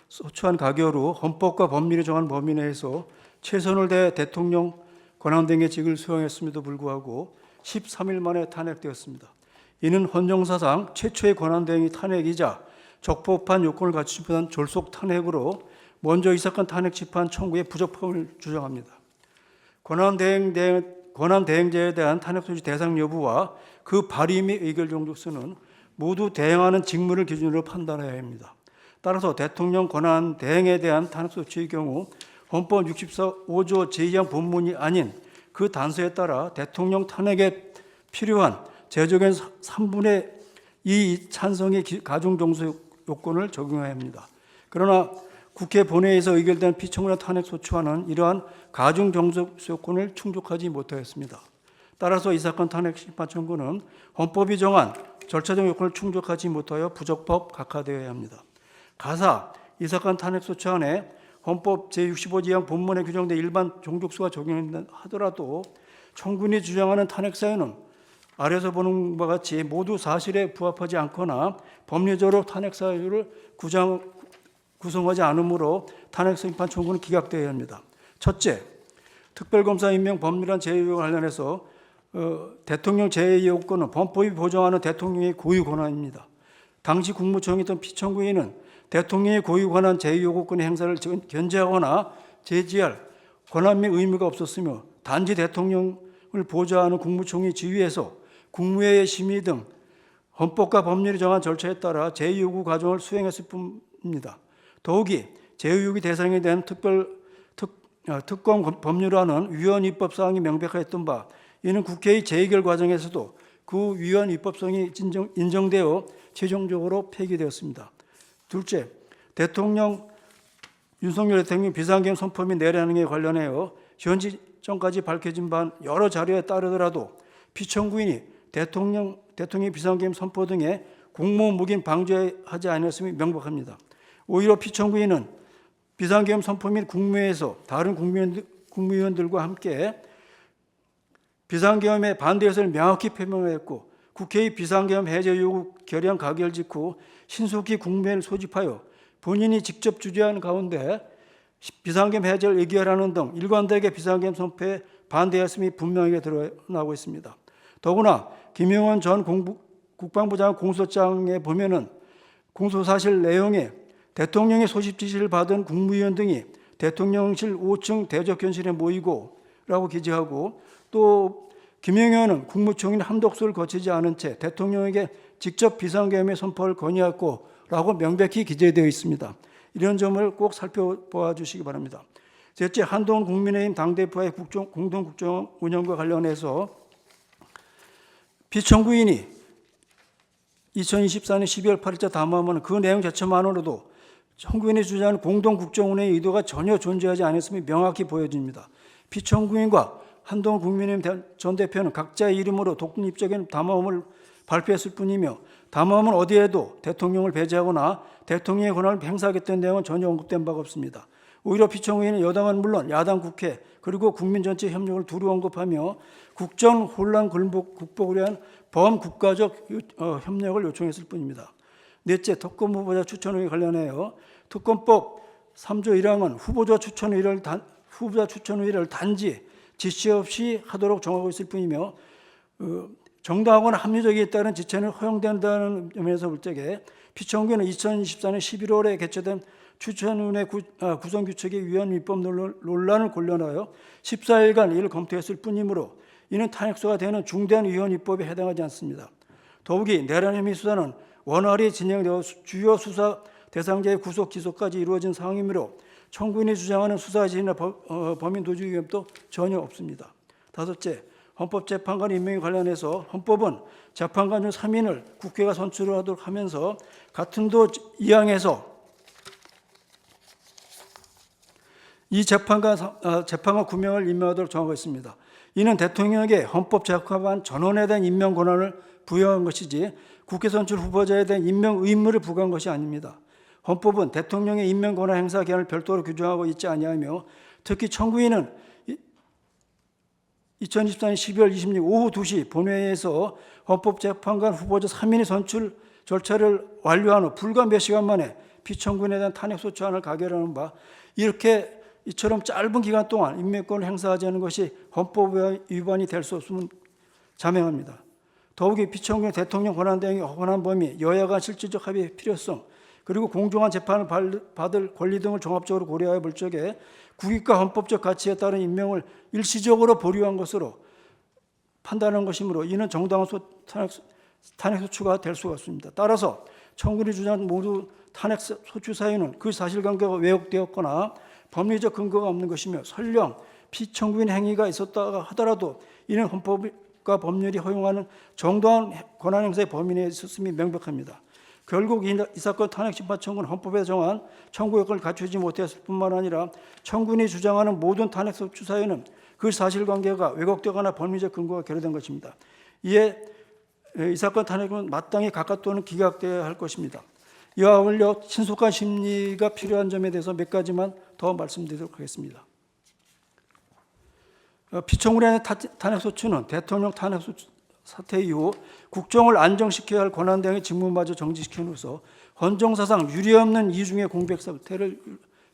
소추안 가결 후 헌법과 법률이 정한 범위 내에서 최선을 다해 대통령 권한대행의 직을 수행했음에도 불구하고 13일 만에 탄핵되었습니다. 이는 헌정사상 최초의 권한대행이 탄핵이자 적법한 요건을 갖추지 못한 졸속 탄핵으로 먼저 이 사건 탄핵 집행 청구의 부적법을 주장합니다. 권한대행자에 대한 탄핵소추 대상 여부와 그 발의 및 의결 종족수는 모두 대행하는 직무를 기준으로 판단해야 합니다. 따라서 대통령 권한대행에 대한 탄핵소추의 경우 헌법 65조 제2항 본문이 아닌 그 단서에 따라 대통령 탄핵에 필요한 제적인 3분의 2 찬성의 가중정수 요건을 적용해야 합니다. 그러나 국회 본회의에서 의결된 피청구인 탄핵소추안은 이러한 가중정수 요건을 충족하지 못하였습니다. 따라서 이 사건 탄핵 심판 청구는 헌법이 정한 절차적 요건을 충족하지 못하여 부적법 각하되어야 합니다. 가사 이 사건 탄핵소추안에 헌법 제65조항 본문에 규정된 일반 종족수가 적용된다 하더라도 청구인이 주장하는 탄핵 사유는 아래서 보는 바와 같이 모두 사실에 부합하지 않거나 법리적으로 탄핵 사유를 구성하지 않으므로 탄핵 심판 청구는 기각되어야 합니다. 첫째, 특별검사 임명 법률안 제외와 관련해서 대통령 제외 요건은 헌법이 보장하는 대통령의 고유 권한입니다. 당시 국무총리였던 피청구인은 대통령의 고유 권한 제외 요구권의 행사를 견제하거나 제지할 권한 및 의무가 없었으며 단지 대통령을 보좌하는 국무총리 지위에서 국무회의 심의 등 헌법과 법률이 정한 절차에 따라 제외 요구 과정을 수행했을 뿐입니다. 더욱이 제외 요구 대상에 대한 특권 법률안은 위헌 입법사항이 명백했던 바 이는 국회의 재의결 과정에서도 그 위헌 입법성이 인정되어 최종적으로 폐기되었습니다. 둘째, 윤석열 대통령 비상계엄 선포 및 내란행위에 관련하여 현지 전까지 밝혀진 바 여러 자료에 따르더라도 피청구인이 대통령 비상계엄 선포 등의 공무원 묵인 방조하지 않았음이 명백합니다. 오히려 피청구인은 비상계엄 선포 및 국무회에서 다른 국무위원들과 함께 비상계엄에 반대 의사를 명확히 표명했고 국회의 비상계엄 해제 요구 결의안 가결 직후 신속히 국무회를 소집하여 본인이 직접 주재하는 가운데 비상계엄 해제를 의결하는 등 일관되게 비상계엄 선포에 반대했음이 분명하게 드러나고 있습니다. 더구나 김용원 전 국방부 장관 공소장에 보면은 공소사실 내용에 대통령의 소집 지시를 받은 국무위원 등이 대통령실 5층 대적견실에 모이고 라고 기재하고 또 김영현은 국무총리 함독소를 거치지 않은 채 대통령에게 직접 비상계엄의 선포를 건의했고 라고 명백히 기재되어 있습니다. 이런 점을 꼭 살펴보아 주시기 바랍니다. 셋째, 한동훈 국민의힘 당대표의 공동국정 운영과 관련해서 피청구인이 2024년 12월 8일자 담화하면 그 내용 자체만으로도 청구인이 주장하는 공동국정운영의 의도가 전혀 존재하지 않았음이 명확히 보여집니다. 피청구인과 한동훈 국민의힘 전 대표는 각자의 이름으로 독립적인 담화음을 발표했을 뿐이며 담화음은 어디에도 대통령을 배제하거나 대통령의 권한을 행사하겠다는 내용은 전혀 언급된 바가 없습니다. 오히려 피청구인은 여당은 물론 야당 국회 그리고 국민 전체 협력을 두루 언급하며 국정 혼란 극복을 위한 범국가적 협력을 요청했을 뿐입니다. 넷째, 특검 후보자 추천에 관련하여 특검법 3조 1항은 후보자 추천 의뢰를 단지 지시 없이 하도록 정하고 있을 뿐이며 정당하거나 합리적에 따른 지체는 허용된다는 점에서 볼 적에 피청구인은 2024년 11월에 개최된 추천위원회 구성규칙의 위헌 입법 논란을 관련하여 14일간 이를 검토했을 뿐이므로 이는 탄핵소가 되는 중대한 위헌 입법에 해당하지 않습니다. 더욱이 내란 혐의 수사는 원활히 진행되어 주요 수사 대상자의 구속 기소까지 이루어진 상황이므로 청구인이 주장하는 수사 지시나 범인 도주 위험도 전혀 없습니다. 다섯째, 헌법재판관 임명에 관련해서 헌법은 재판관 중 3인을 국회가 선출하도록 하면서 같은 도 2항에서 이 재판관 9명을 임명하도록 정하고 있습니다. 이는 대통령에게 헌법 적합한 전원에 대한 임명 권한을 부여한 것이지 국회 선출 후보자에 대한 임명 의무를 부과한 것이 아닙니다. 헌법은 대통령의 임명 권한 행사 기한을 별도로 규정하고 있지 아니하며 특히 청구인은 2024년 12월 26일 오후 2시 본회의에서 헌법재판관 후보자 3인의 선출 절차를 완료한 후 불과 몇 시간 만에 피청구인에 대한 탄핵소추안을 가결하는 바 이렇게 이처럼 짧은 기간 동안 임명권을 행사하지 않은 것이 헌법 위반이 될 수 없음을 자명합니다. 더욱이 피청구인 대통령 권한대행의 권한 범위, 여야 간 실질적 합의의 필요성, 그리고 공정한 재판을 받을 권리 등을 종합적으로 고려하여 볼 적에 국익과 헌법적 가치에 따른 임명을 일시적으로 보류한 것으로 판단한 것이므로 이는 정당한 탄핵소추가 될 수가 없습니다. 따라서 청구인이 주장한 모두 탄핵소추 사유는 그 사실관계가 왜곡되었거나 법리적 근거가 없는 것이며 설령 피청구인 행위가 있었다 하더라도 이는 헌법과 법률이 허용하는 정당한 권한행사의 범위 내에 있었음이 명백합니다. 결국 이 사건 탄핵심판 청구는 헌법에 정한 청구 요건을 갖추지 못했을 뿐만 아니라 청구인이 주장하는 모든 탄핵소추 사유는 그 사실관계가 왜곡되거나 법리적 근거가 결여된 것입니다. 이에 이 사건 탄핵은 마땅히 각각 또는 기각되어야 할 것입니다. 이와 어울려 신속한 심리가 필요한 점에 대해서 몇 가지만 더 말씀드리도록 하겠습니다. 피청구인의 탄핵소추는 대통령 탄핵소추 사태 이후 국정을 안정시켜야 할 권한대행의 직무마저 정지시킴으로써 헌정사상 유례없는 이중의 공백 사태를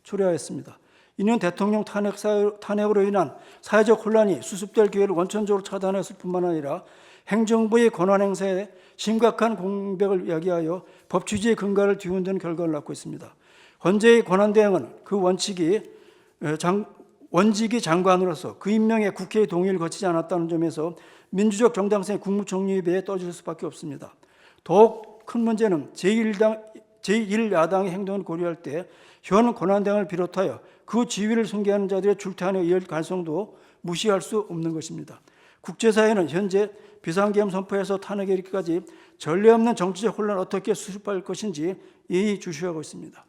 초래하였습니다. 이는 대통령 탄핵으로 인한 사회적 혼란이 수습될 기회를 원천적으로 차단했을 뿐만 아니라 행정부의 권한 행사에 심각한 공백을 야기하여 법 취지의 근거를 뒤흔드는 결과를 낳고 있습니다. 헌재의 권한대행은 그 원직이 장관으로서 그 임명에 국회의 동의를 거치지 않았다는 점에서 민주적 정당성의 국무총리에 비해 떨어질 수밖에 없습니다. 더욱 큰 문제는 제1야당의 행동을 고려할 때 현 권한대행을 비롯하여 그 지위를 승계하는 자들의 출퇴한에 의할 가능성도 무시할 수 없는 것입니다. 국제사회는 현재 비상계엄 선포에서 탄핵에 이르기까지 전례 없는 정치적 혼란을 어떻게 수습할 것인지 예의주시하고 있습니다.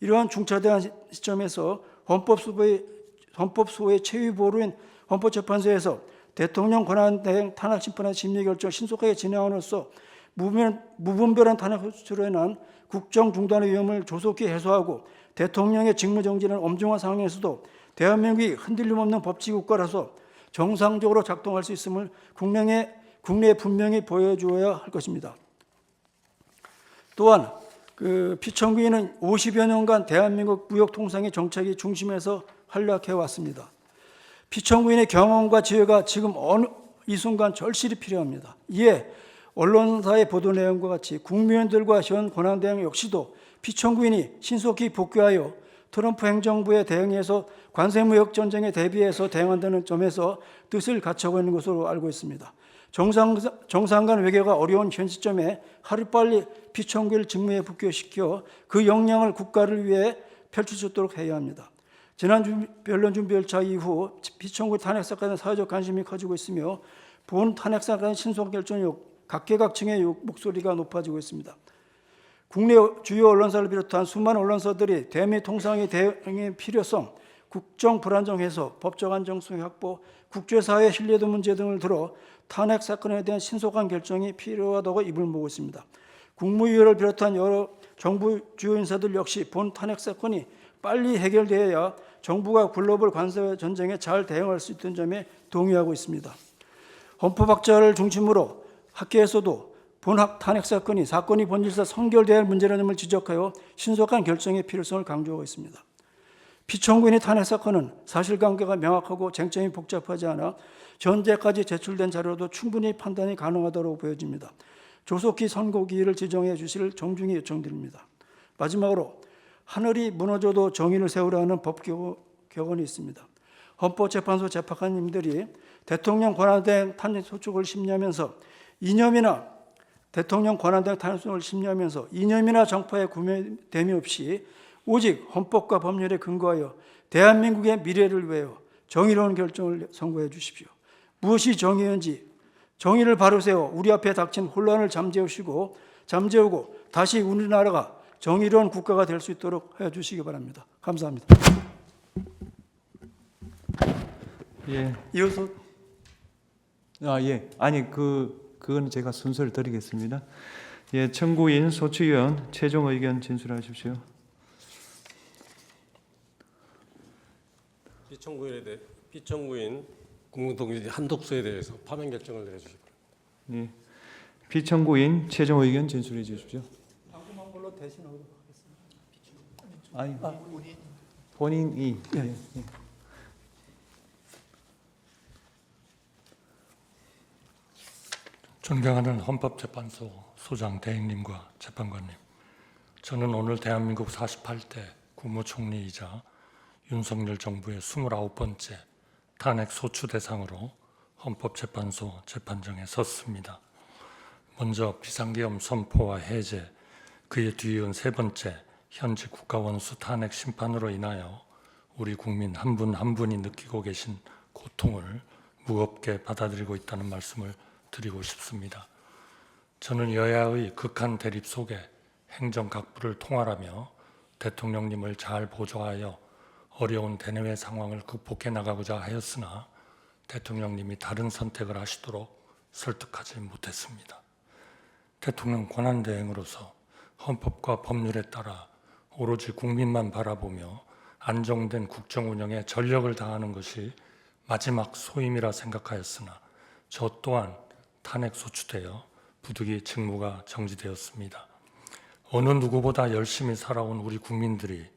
이러한 중차대한 시점에서 헌법소의 최위보루인 헌법재판소에서 대통령 권한대행 탄핵심판의 심리결정을 신속하게 진행함으로써 무분별한 탄핵소추로 인한 국정 중단의 위험을 조속히 해소하고 대통령의 직무정지는 엄중한 상황에서도 대한민국이 흔들림 없는 법치국가라서 정상적으로 작동할 수 있음을 국내에 분명히 보여주어야 할 것입니다. 또한 피청구인은 50여 년간 대한민국 무역통상의 정책의 중심에서 활약해 왔습니다. 피청구인의 경험과 지혜가 지금 이 순간 절실히 필요합니다. 이에 언론사의 보도 내용과 같이 국무위원들과 현 권한대행 역시도 피청구인이 신속히 복귀하여 트럼프 행정부의 대응에서 관세무역 전쟁에 대비해서 대응한다는 점에서 뜻을 갖추고 있는 것으로 알고 있습니다. 정상 간 외교가 어려운 현 시점에 하루빨리 피청구인을 직무에 복귀시켜 그 역량을 국가를 위해 펼칠 수 있도록 해야 합니다. 지난 변론 준비 열차 이후 피청구인 탄핵 사건에 사회적 관심이 커지고 있으며 본 탄핵 사건의 신속 결정이 각계각층의 목소리가 높아지고 있습니다. 국내 주요 언론사를 비롯한 수많은 언론사들이 대미 통상의 대응의 필요성, 국정 불안정 해소, 법적 안정성 확보, 국제사회 신뢰도 문제 등을 들어 탄핵 사건에 대한 신속한 결정이 필요하다고 입을 모으고 있습니다. 국무위원을 비롯한 여러 정부 주요 인사들 역시 본 탄핵 사건이 빨리 해결되어야 정부가 글로벌 관세 전쟁에 잘 대응할 수 있는 점에 동의하고 있습니다. 헌법학자를 중심으로 학계에서도 본 탄핵 사건이 본질상 성결되어야 할 문제라는 점을 지적하여 신속한 결정의 필요성을 강조하고 있습니다. 피청구인의 탄핵 사건은 사실관계가 명확하고 쟁점이 복잡하지 않아 현재까지 제출된 자료도 충분히 판단이 가능하다고 보여집니다. 조속히 선고기일을 지정해 주시를 정중히 요청드립니다. 마지막으로 하늘이 무너져도 정의를 세우라는 법격언이 있습니다. 헌법재판소 재판관님들이 대통령 권한대행 탄핵소추를 심리하면서 대통령 권한대행 탄핵소추를 심리하면서 이념이나 정파에 구매됨이 없이 오직 헌법과 법률에 근거하여 대한민국의 미래를 위하여 정의로운 결정을 선고해 주십시오. 무엇이 정의인지 정의를 바로 세워 우리 앞에 닥친 혼란을 잠재우고 다시 우리나라가 정의로운 국가가 될 수 있도록 해주시기 바랍니다. 감사합니다. 예. 이어서 예. 아니 그 그건 제가 순서를 드리겠습니다. 예, 청구인 소추위원 최종 의견 진술하십시오. 피청구인 국무동지 한독수에 대해서 파면 결정을 내려주실 거예요. 예, 피청구인 최종 의견 진술해 주십시오. 방금한 걸로 대신하도록 하겠습니다. 아니, 본인이 예. 존경하는 헌법재판소 소장 대행님과 재판관님, 저는 오늘 대한민국 48대 국무총리이자 윤석열 정부의 29번째 탄핵 소추 대상으로 헌법재판소 재판정에 섰습니다. 먼저 비상계엄 선포와 해제, 그에 뒤이은 세 번째 현직 국가원수 탄핵 심판으로 인하여 우리 국민 한 분 한 분이 느끼고 계신 고통을 무겁게 받아들이고 있다는 말씀을 드리고 싶습니다. 저는 여야의 극한 대립 속에 행정 각부를 통할하며 대통령님을 잘 보조하여 어려운 대내외 상황을 극복해 나가고자 하였으나 대통령님이 다른 선택을 하시도록 설득하지 못했습니다. 대통령 권한대행으로서 헌법과 법률에 따라 오로지 국민만 바라보며 안정된 국정 운영에 전력을 다하는 것이 마지막 소임이라 생각하였으나 저 또한 탄핵 소추되어 부득이 직무가 정지되었습니다. 어느 누구보다 열심히 살아온 우리 국민들이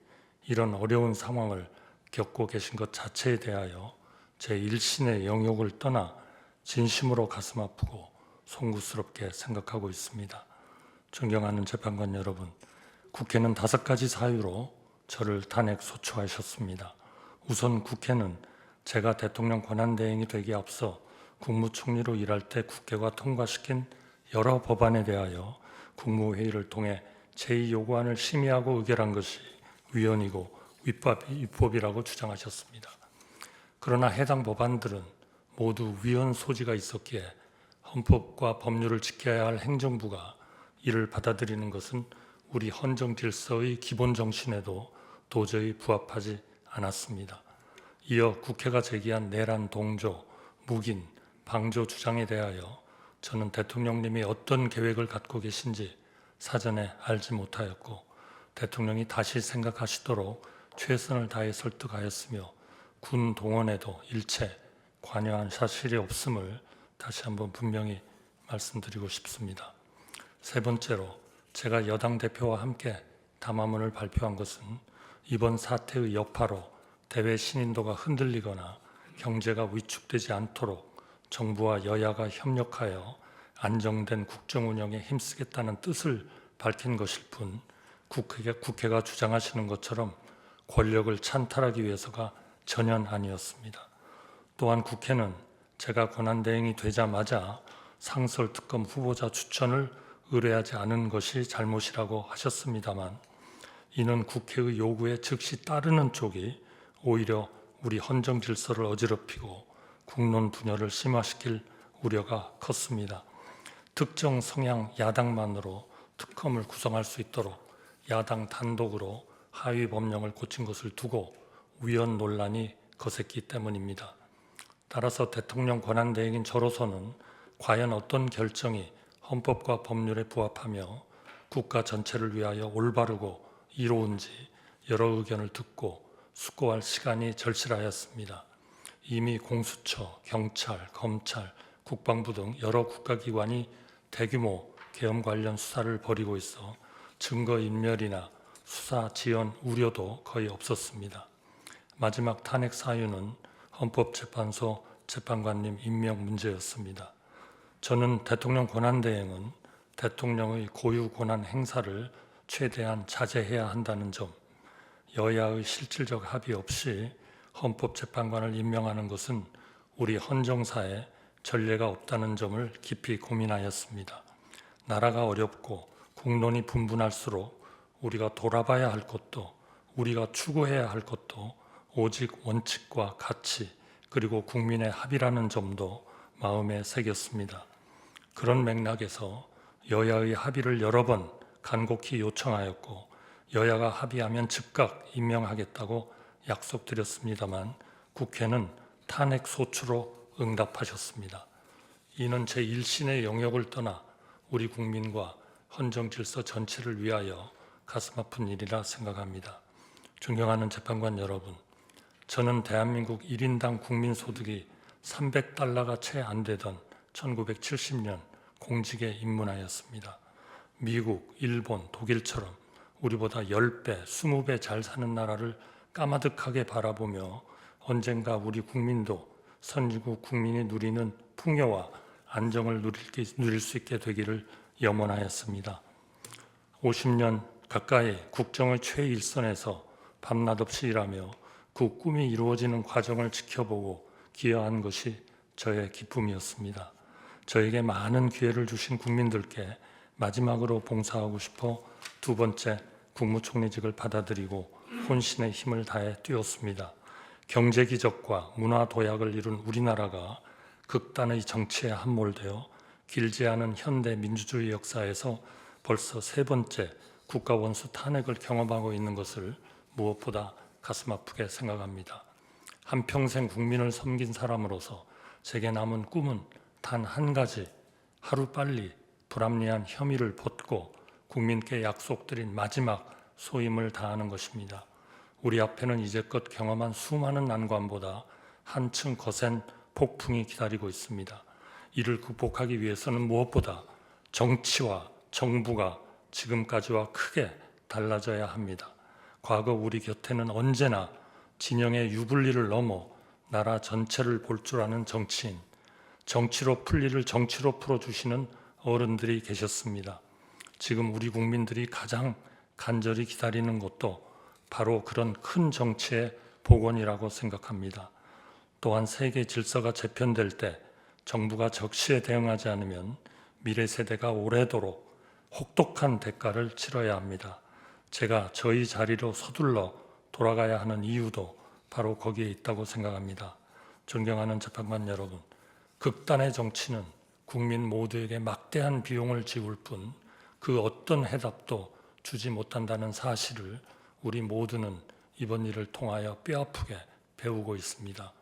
이런 어려운 상황을 겪고 계신 것 자체에 대하여 제 일신의 영역을 떠나 진심으로 가슴 아프고 송구스럽게 생각하고 있습니다. 존경하는 재판관 여러분, 국회는 5가지 사유로 저를 탄핵 소추하셨습니다. 우선 국회는 제가 대통령 권한대행이 되기에 앞서 국무총리로 일할 때 국회가 통과시킨 여러 법안에 대하여 국무회의를 통해 제2요구안을 심의하고 의결한 것이 위헌이고 위법이라고 주장하셨습니다. 그러나 해당 법안들은 모두 위헌 소지가 있었기에 헌법과 법률을 지켜야 할 행정부가 이를 받아들이는 것은 우리 헌정 질서의 기본 정신에도 도저히 부합하지 않았습니다. 이어 국회가 제기한 내란 동조, 묵인, 방조 주장에 대하여 저는 대통령님이 어떤 계획을 갖고 계신지 사전에 알지 못하였고 대통령이 다시 생각하시도록 최선을 다해 설득하였으며 군 동원에도 일체 관여한 사실이 없음을 다시 한번 분명히 말씀드리고 싶습니다. 세 번째로 제가 여당 대표와 함께 담화문을 발표한 것은 이번 사태의 여파로 대외 신인도가 흔들리거나 경제가 위축되지 않도록 정부와 여야가 협력하여 안정된 국정 운영에 힘쓰겠다는 뜻을 밝힌 것일 뿐 국회가 주장하시는 것처럼 권력을 찬탈하기 위해서가 전혀 아니었습니다. 또한 국회는 제가 권한대행이 되자마자 상설특검 후보자 추천을 의뢰하지 않은 것이 잘못이라고 하셨습니다만 이는 국회의 요구에 즉시 따르는 쪽이 오히려 우리 헌정 질서를 어지럽히고 국론 분열을 심화시킬 우려가 컸습니다. 특정 성향 야당만으로 특검을 구성할 수 있도록 야당 단독으로 하위 법령을 고친 것을 두고 위헌 논란이 거셌기 때문입니다. 따라서 대통령 권한대행인 저로서는 과연 어떤 결정이 헌법과 법률에 부합하며 국가 전체를 위하여 올바르고 이로운지 여러 의견을 듣고 숙고할 시간이 절실하였습니다. 이미 공수처, 경찰, 검찰, 국방부 등 여러 국가기관이 대규모 계엄 관련 수사를 벌이고 있어 증거인멸이나 수사 지연 우려도 거의 없었습니다. 마지막 탄핵 사유는 헌법재판소 재판관님 임명 문제였습니다. 저는 대통령 권한대행은 대통령의 고유 권한 행사를 최대한 자제해야 한다는 점, 여야의 실질적 합의 없이 헌법재판관을 임명하는 것은 우리 헌정사에 전례가 없다는 점을 깊이 고민하였습니다. 나라가 어렵고 국론이 분분할수록 우리가 돌아봐야 할 것도 우리가 추구해야 할 것도 오직 원칙과 가치 그리고 국민의 합의라는 점도 마음에 새겼습니다. 그런 맥락에서 여야의 합의를 여러 번 간곡히 요청하였고 여야가 합의하면 즉각 임명하겠다고 약속드렸습니다만 국회는 탄핵 소추로 응답하셨습니다. 이는 제1신의 영역을 떠나 우리 국민과 헌정 질서 전체를 위하여 가슴 아픈 일이라 생각합니다. 존경하는 재판관 여러분, 저는 대한민국 1인당 국민 소득이 300달러가 채 안 되던 1970년 공직에 입문하였습니다. 미국, 일본, 독일처럼 우리보다 10배, 20배 잘 사는 나라를 까마득하게 바라보며 언젠가 우리 국민도 선진국 국민이 누리는 풍요와 안정을 누릴 수 있게 되기를 염원하였습니다. 50년 가까이 국정의 최일선에서 밤낮 없이 일하며 그 꿈이 이루어지는 과정을 지켜보고 기여한 것이 저의 기쁨이었습니다. 저에게 많은 기회를 주신 국민들께 마지막으로 봉사하고 싶어 두 번째 국무총리직을 받아들이고 혼신의 힘을 다해 뛰었습니다. 경제 기적과 문화 도약을 이룬 우리나라가 극단의 정치에 함몰되어 길지 않은 현대 민주주의 역사에서 벌써 세 번째 국가 원수 탄핵을 경험하고 있는 것을 무엇보다 가슴 아프게 생각합니다. 한평생 국민을 섬긴 사람으로서 제게 남은 꿈은 단 한 가지, 하루빨리 불합리한 혐의를 벗고 국민께 약속드린 마지막 소임을 다하는 것입니다. 우리 앞에는 이제껏 경험한 수많은 난관보다 한층 거센 폭풍이 기다리고 있습니다. 이를 극복하기 위해서는 무엇보다 정치와 정부가 지금까지와 크게 달라져야 합니다. 과거 우리 곁에는 언제나 진영의 유불리를 넘어 나라 전체를 볼 줄 아는 정치인, 정치로 풀 일을 정치로 풀어주시는 어른들이 계셨습니다. 지금 우리 국민들이 가장 간절히 기다리는 것도 바로 그런 큰 정치의 복원이라고 생각합니다. 또한 세계 질서가 재편될 때 정부가 적시에 대응하지 않으면 미래 세대가 오래도록 혹독한 대가를 치러야 합니다. 제가 저희 자리로 서둘러 돌아가야 하는 이유도 바로 거기에 있다고 생각합니다. 존경하는 재판관 여러분, 극단의 정치는 국민 모두에게 막대한 비용을 지울 뿐 그 어떤 해답도 주지 못한다는 사실을 우리 모두는 이번 일을 통하여 뼈아프게 배우고 있습니다.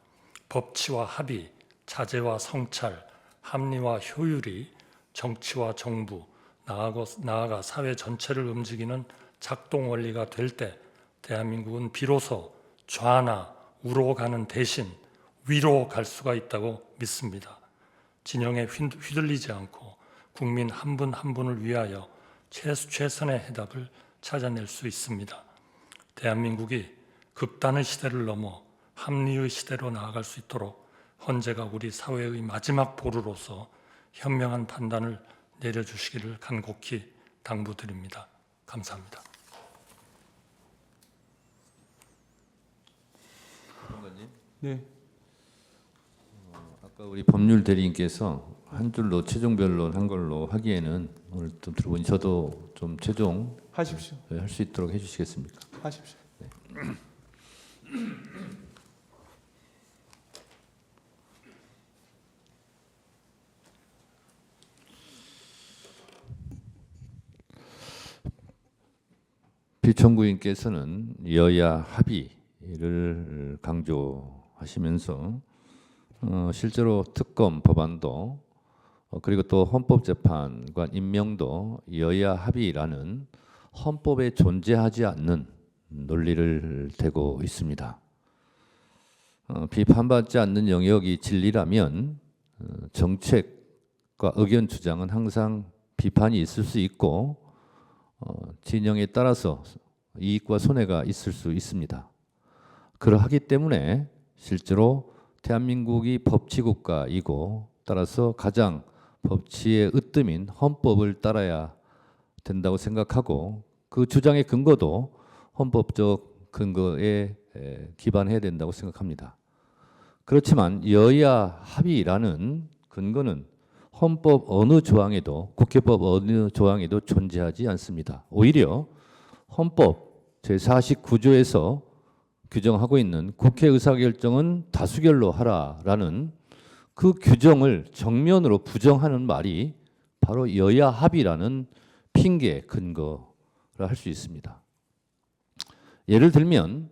법치와 합의, 자제와 성찰, 합리와 효율이 정치와 정부, 나아가 사회 전체를 움직이는 작동 원리가 될 때 대한민국은 비로소 좌나 우로 가는 대신 위로 갈 수가 있다고 믿습니다. 진영에 휘둘리지 않고 국민 한 분 한 분을 위하여 최선의 해답을 찾아낼 수 있습니다. 대한민국이 극단의 시대를 넘어 합리의 시대로 나아갈 수 있도록 헌재가 우리 사회의 마지막 보루로서 현명한 판단을 내려주시기를 간곡히 당부드립니다. 감사합니다. 네. 아까 우리 법률 대리인께서 한 줄로 최종 변론한 걸로 하기에는 오늘 좀 들어보니 저도 좀 최종 하십시오. 할 수 있도록 해주시겠습니까? 하십시오. 피청구인께서는 여야 합의를 강조하시면서 실제로 특검 법안도 그리고 또 헌법재판관 임명도 여야 합의라는 헌법에 존재하지 않는 논리를 대고 있습니다. 비판받지 않는 영역이 진리라면 정책과 의견 주장은 항상 비판이 있을 수 있고 진영에 따라서 이익과 손해가 있을 수 있습니다. 그러하기 때문에 실제로 대한민국이 법치국가이고 따라서 가장 법치의 으뜸인 헌법을 따라야 된다고 생각하고 그 주장의 근거도 헌법적 근거에 기반해야 된다고 생각합니다. 그렇지만 여야 합의라는 근거는 헌법 어느 조항에도 국회법 어느 조항에도 존재하지 않습니다. 오히려 헌법 제49조에서 규정하고 있는 국회 의사결정은 다수결로 하라라는 그 규정을 정면으로 부정하는 말이 바로 여야 합의라는 핑계 근거라 할 수 있습니다. 예를 들면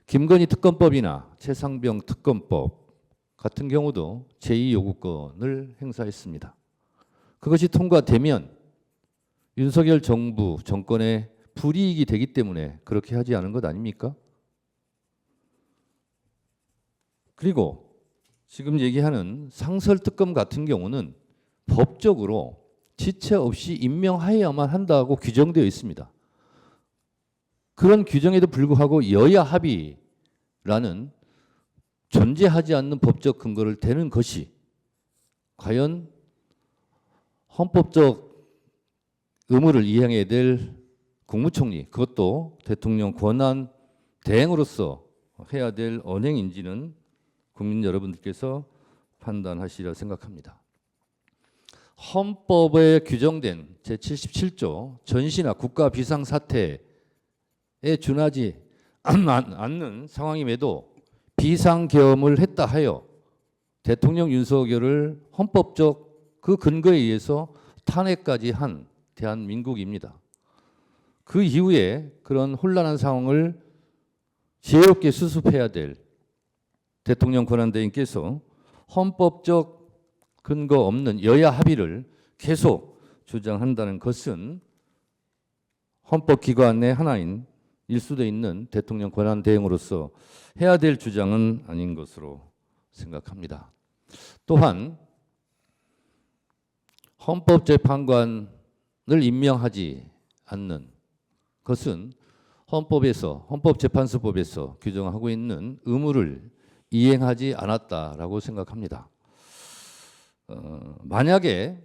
김건희 특검법이나 최상병 특검법 같은 경우도 제2 요구권을 행사했습니다. 그것이 통과되면 윤석열 정부 정권의 불이익이 되기 때문에 그렇게 하지 않은 것 아닙니까? 그리고 지금 얘기하는 상설특검 같은 경우는 법적으로 지체 없이 임명하여야만 한다고 규정되어 있습니다. 그런 규정에도 불구하고 여야 합의라는 존재하지 않는 법적 근거를 대는 것이 과연 헌법적 의무를 이행해야 될 국무총리, 그것도 대통령 권한 대행으로서 해야 될 언행인지는 국민 여러분들께서 판단하시리라 생각합니다. 헌법에 규정된 제77조 전시나 국가 비상사태에 준하지 않는 상황임에도 비상계엄을 했다 하여 대통령 윤석열을 헌법적 그 근거에 의해서 탄핵까지 한 대한민국입니다. 그 이후에 그런 혼란한 상황을 지혜롭게 수습해야 될 대통령 권한대행께서 헌법적 근거 없는 여야 합의를 계속 주장한다는 것은 헌법기관의 하나인 일수돼 있는 대통령 권한대행으로서 해야 될 주장은 아닌 것으로 생각합니다. 또한 헌법재판관을 임명하지 않는 것은 헌법재판소법에서 규정하고 있는 의무를 이행하지 않았다라고 생각합니다. 만약에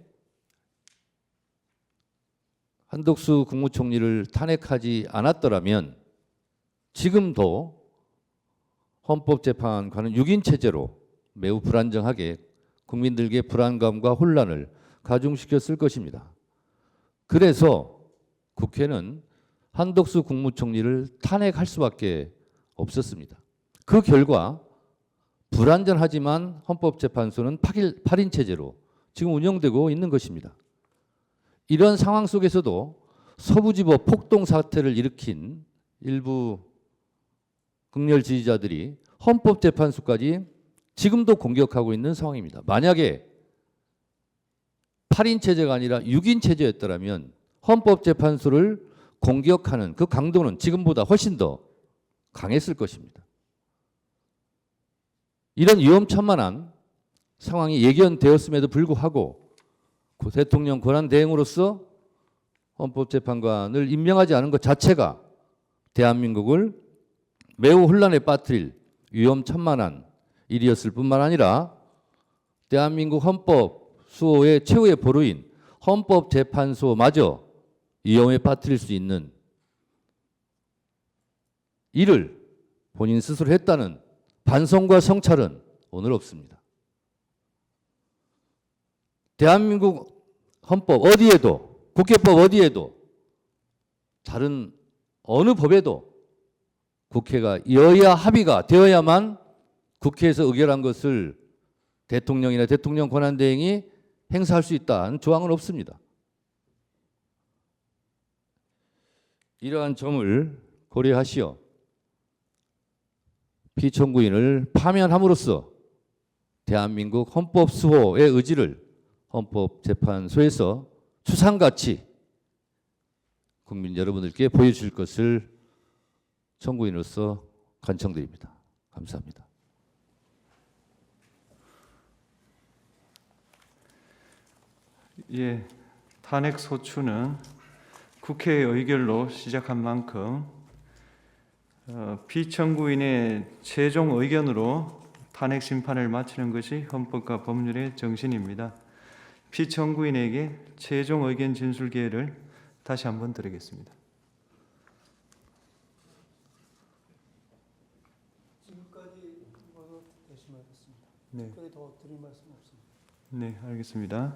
한덕수 국무총리를 탄핵하지 않았더라면 지금도 헌법재판관은 6인 체제로 매우 불안정하게 국민들에게 불안감과 혼란을 가중시켰을 것입니다. 그래서 국회는 한덕수 국무총리를 탄핵할 수밖에 없었습니다. 그 결과 불안전하지만 헌법재판소는 8인 체제로 지금 운영되고 있는 것입니다. 이런 상황 속에서도 서부지법 폭동 사태를 일으킨 일부 극렬 지지자들이 헌법재판소까지 지금도 공격하고 있는 상황입니다. 만약에 8인 체제가 아니라 6인 체제였더라면 헌법재판소를 공격하는 그 강도는 지금보다 훨씬 더 강했을 것입니다. 이런 위험천만한 상황이 예견되었음에도 불구하고 대통령 권한대행으로서 헌법재판관을 임명하지 않은 것 자체가 대한민국을 매우 혼란에 빠뜨릴 위험천만한 일이었을 뿐만 아니라 대한민국 헌법 수호의 최후의 보루인 헌법재판소마저 위험에 빠뜨릴 수 있는 일을 본인 스스로 했다는 반성과 성찰은 오늘 없습니다. 대한민국 헌법 어디에도, 국회법 어디에도, 다른 어느 법에도 국회가 여야 합의가 되어야만 국회에서 의결한 것을 대통령이나 대통령 권한대행이 행사할 수 있다는 조항은 없습니다. 이러한 점을 고려하시어 피청구인을 파면함으로써 대한민국 헌법 수호의 의지를 헌법재판소에서 추상같이 국민 여러분들께 보여줄 것을 청구인으로서 간청드립니다. 감사합니다. 예, 탄핵 소추는 국회의 의결로 시작한 만큼 피청구인의 최종 의견으로 탄핵 심판을 마치는 것이 헌법과 법률의 정신입니다. 피청구인에게 최종 의견 진술 기회를 다시 한번 드리겠습니다. 지금까지 대신하겠습니다. 네. 더 드릴 말씀 없습니다. 네, 알겠습니다.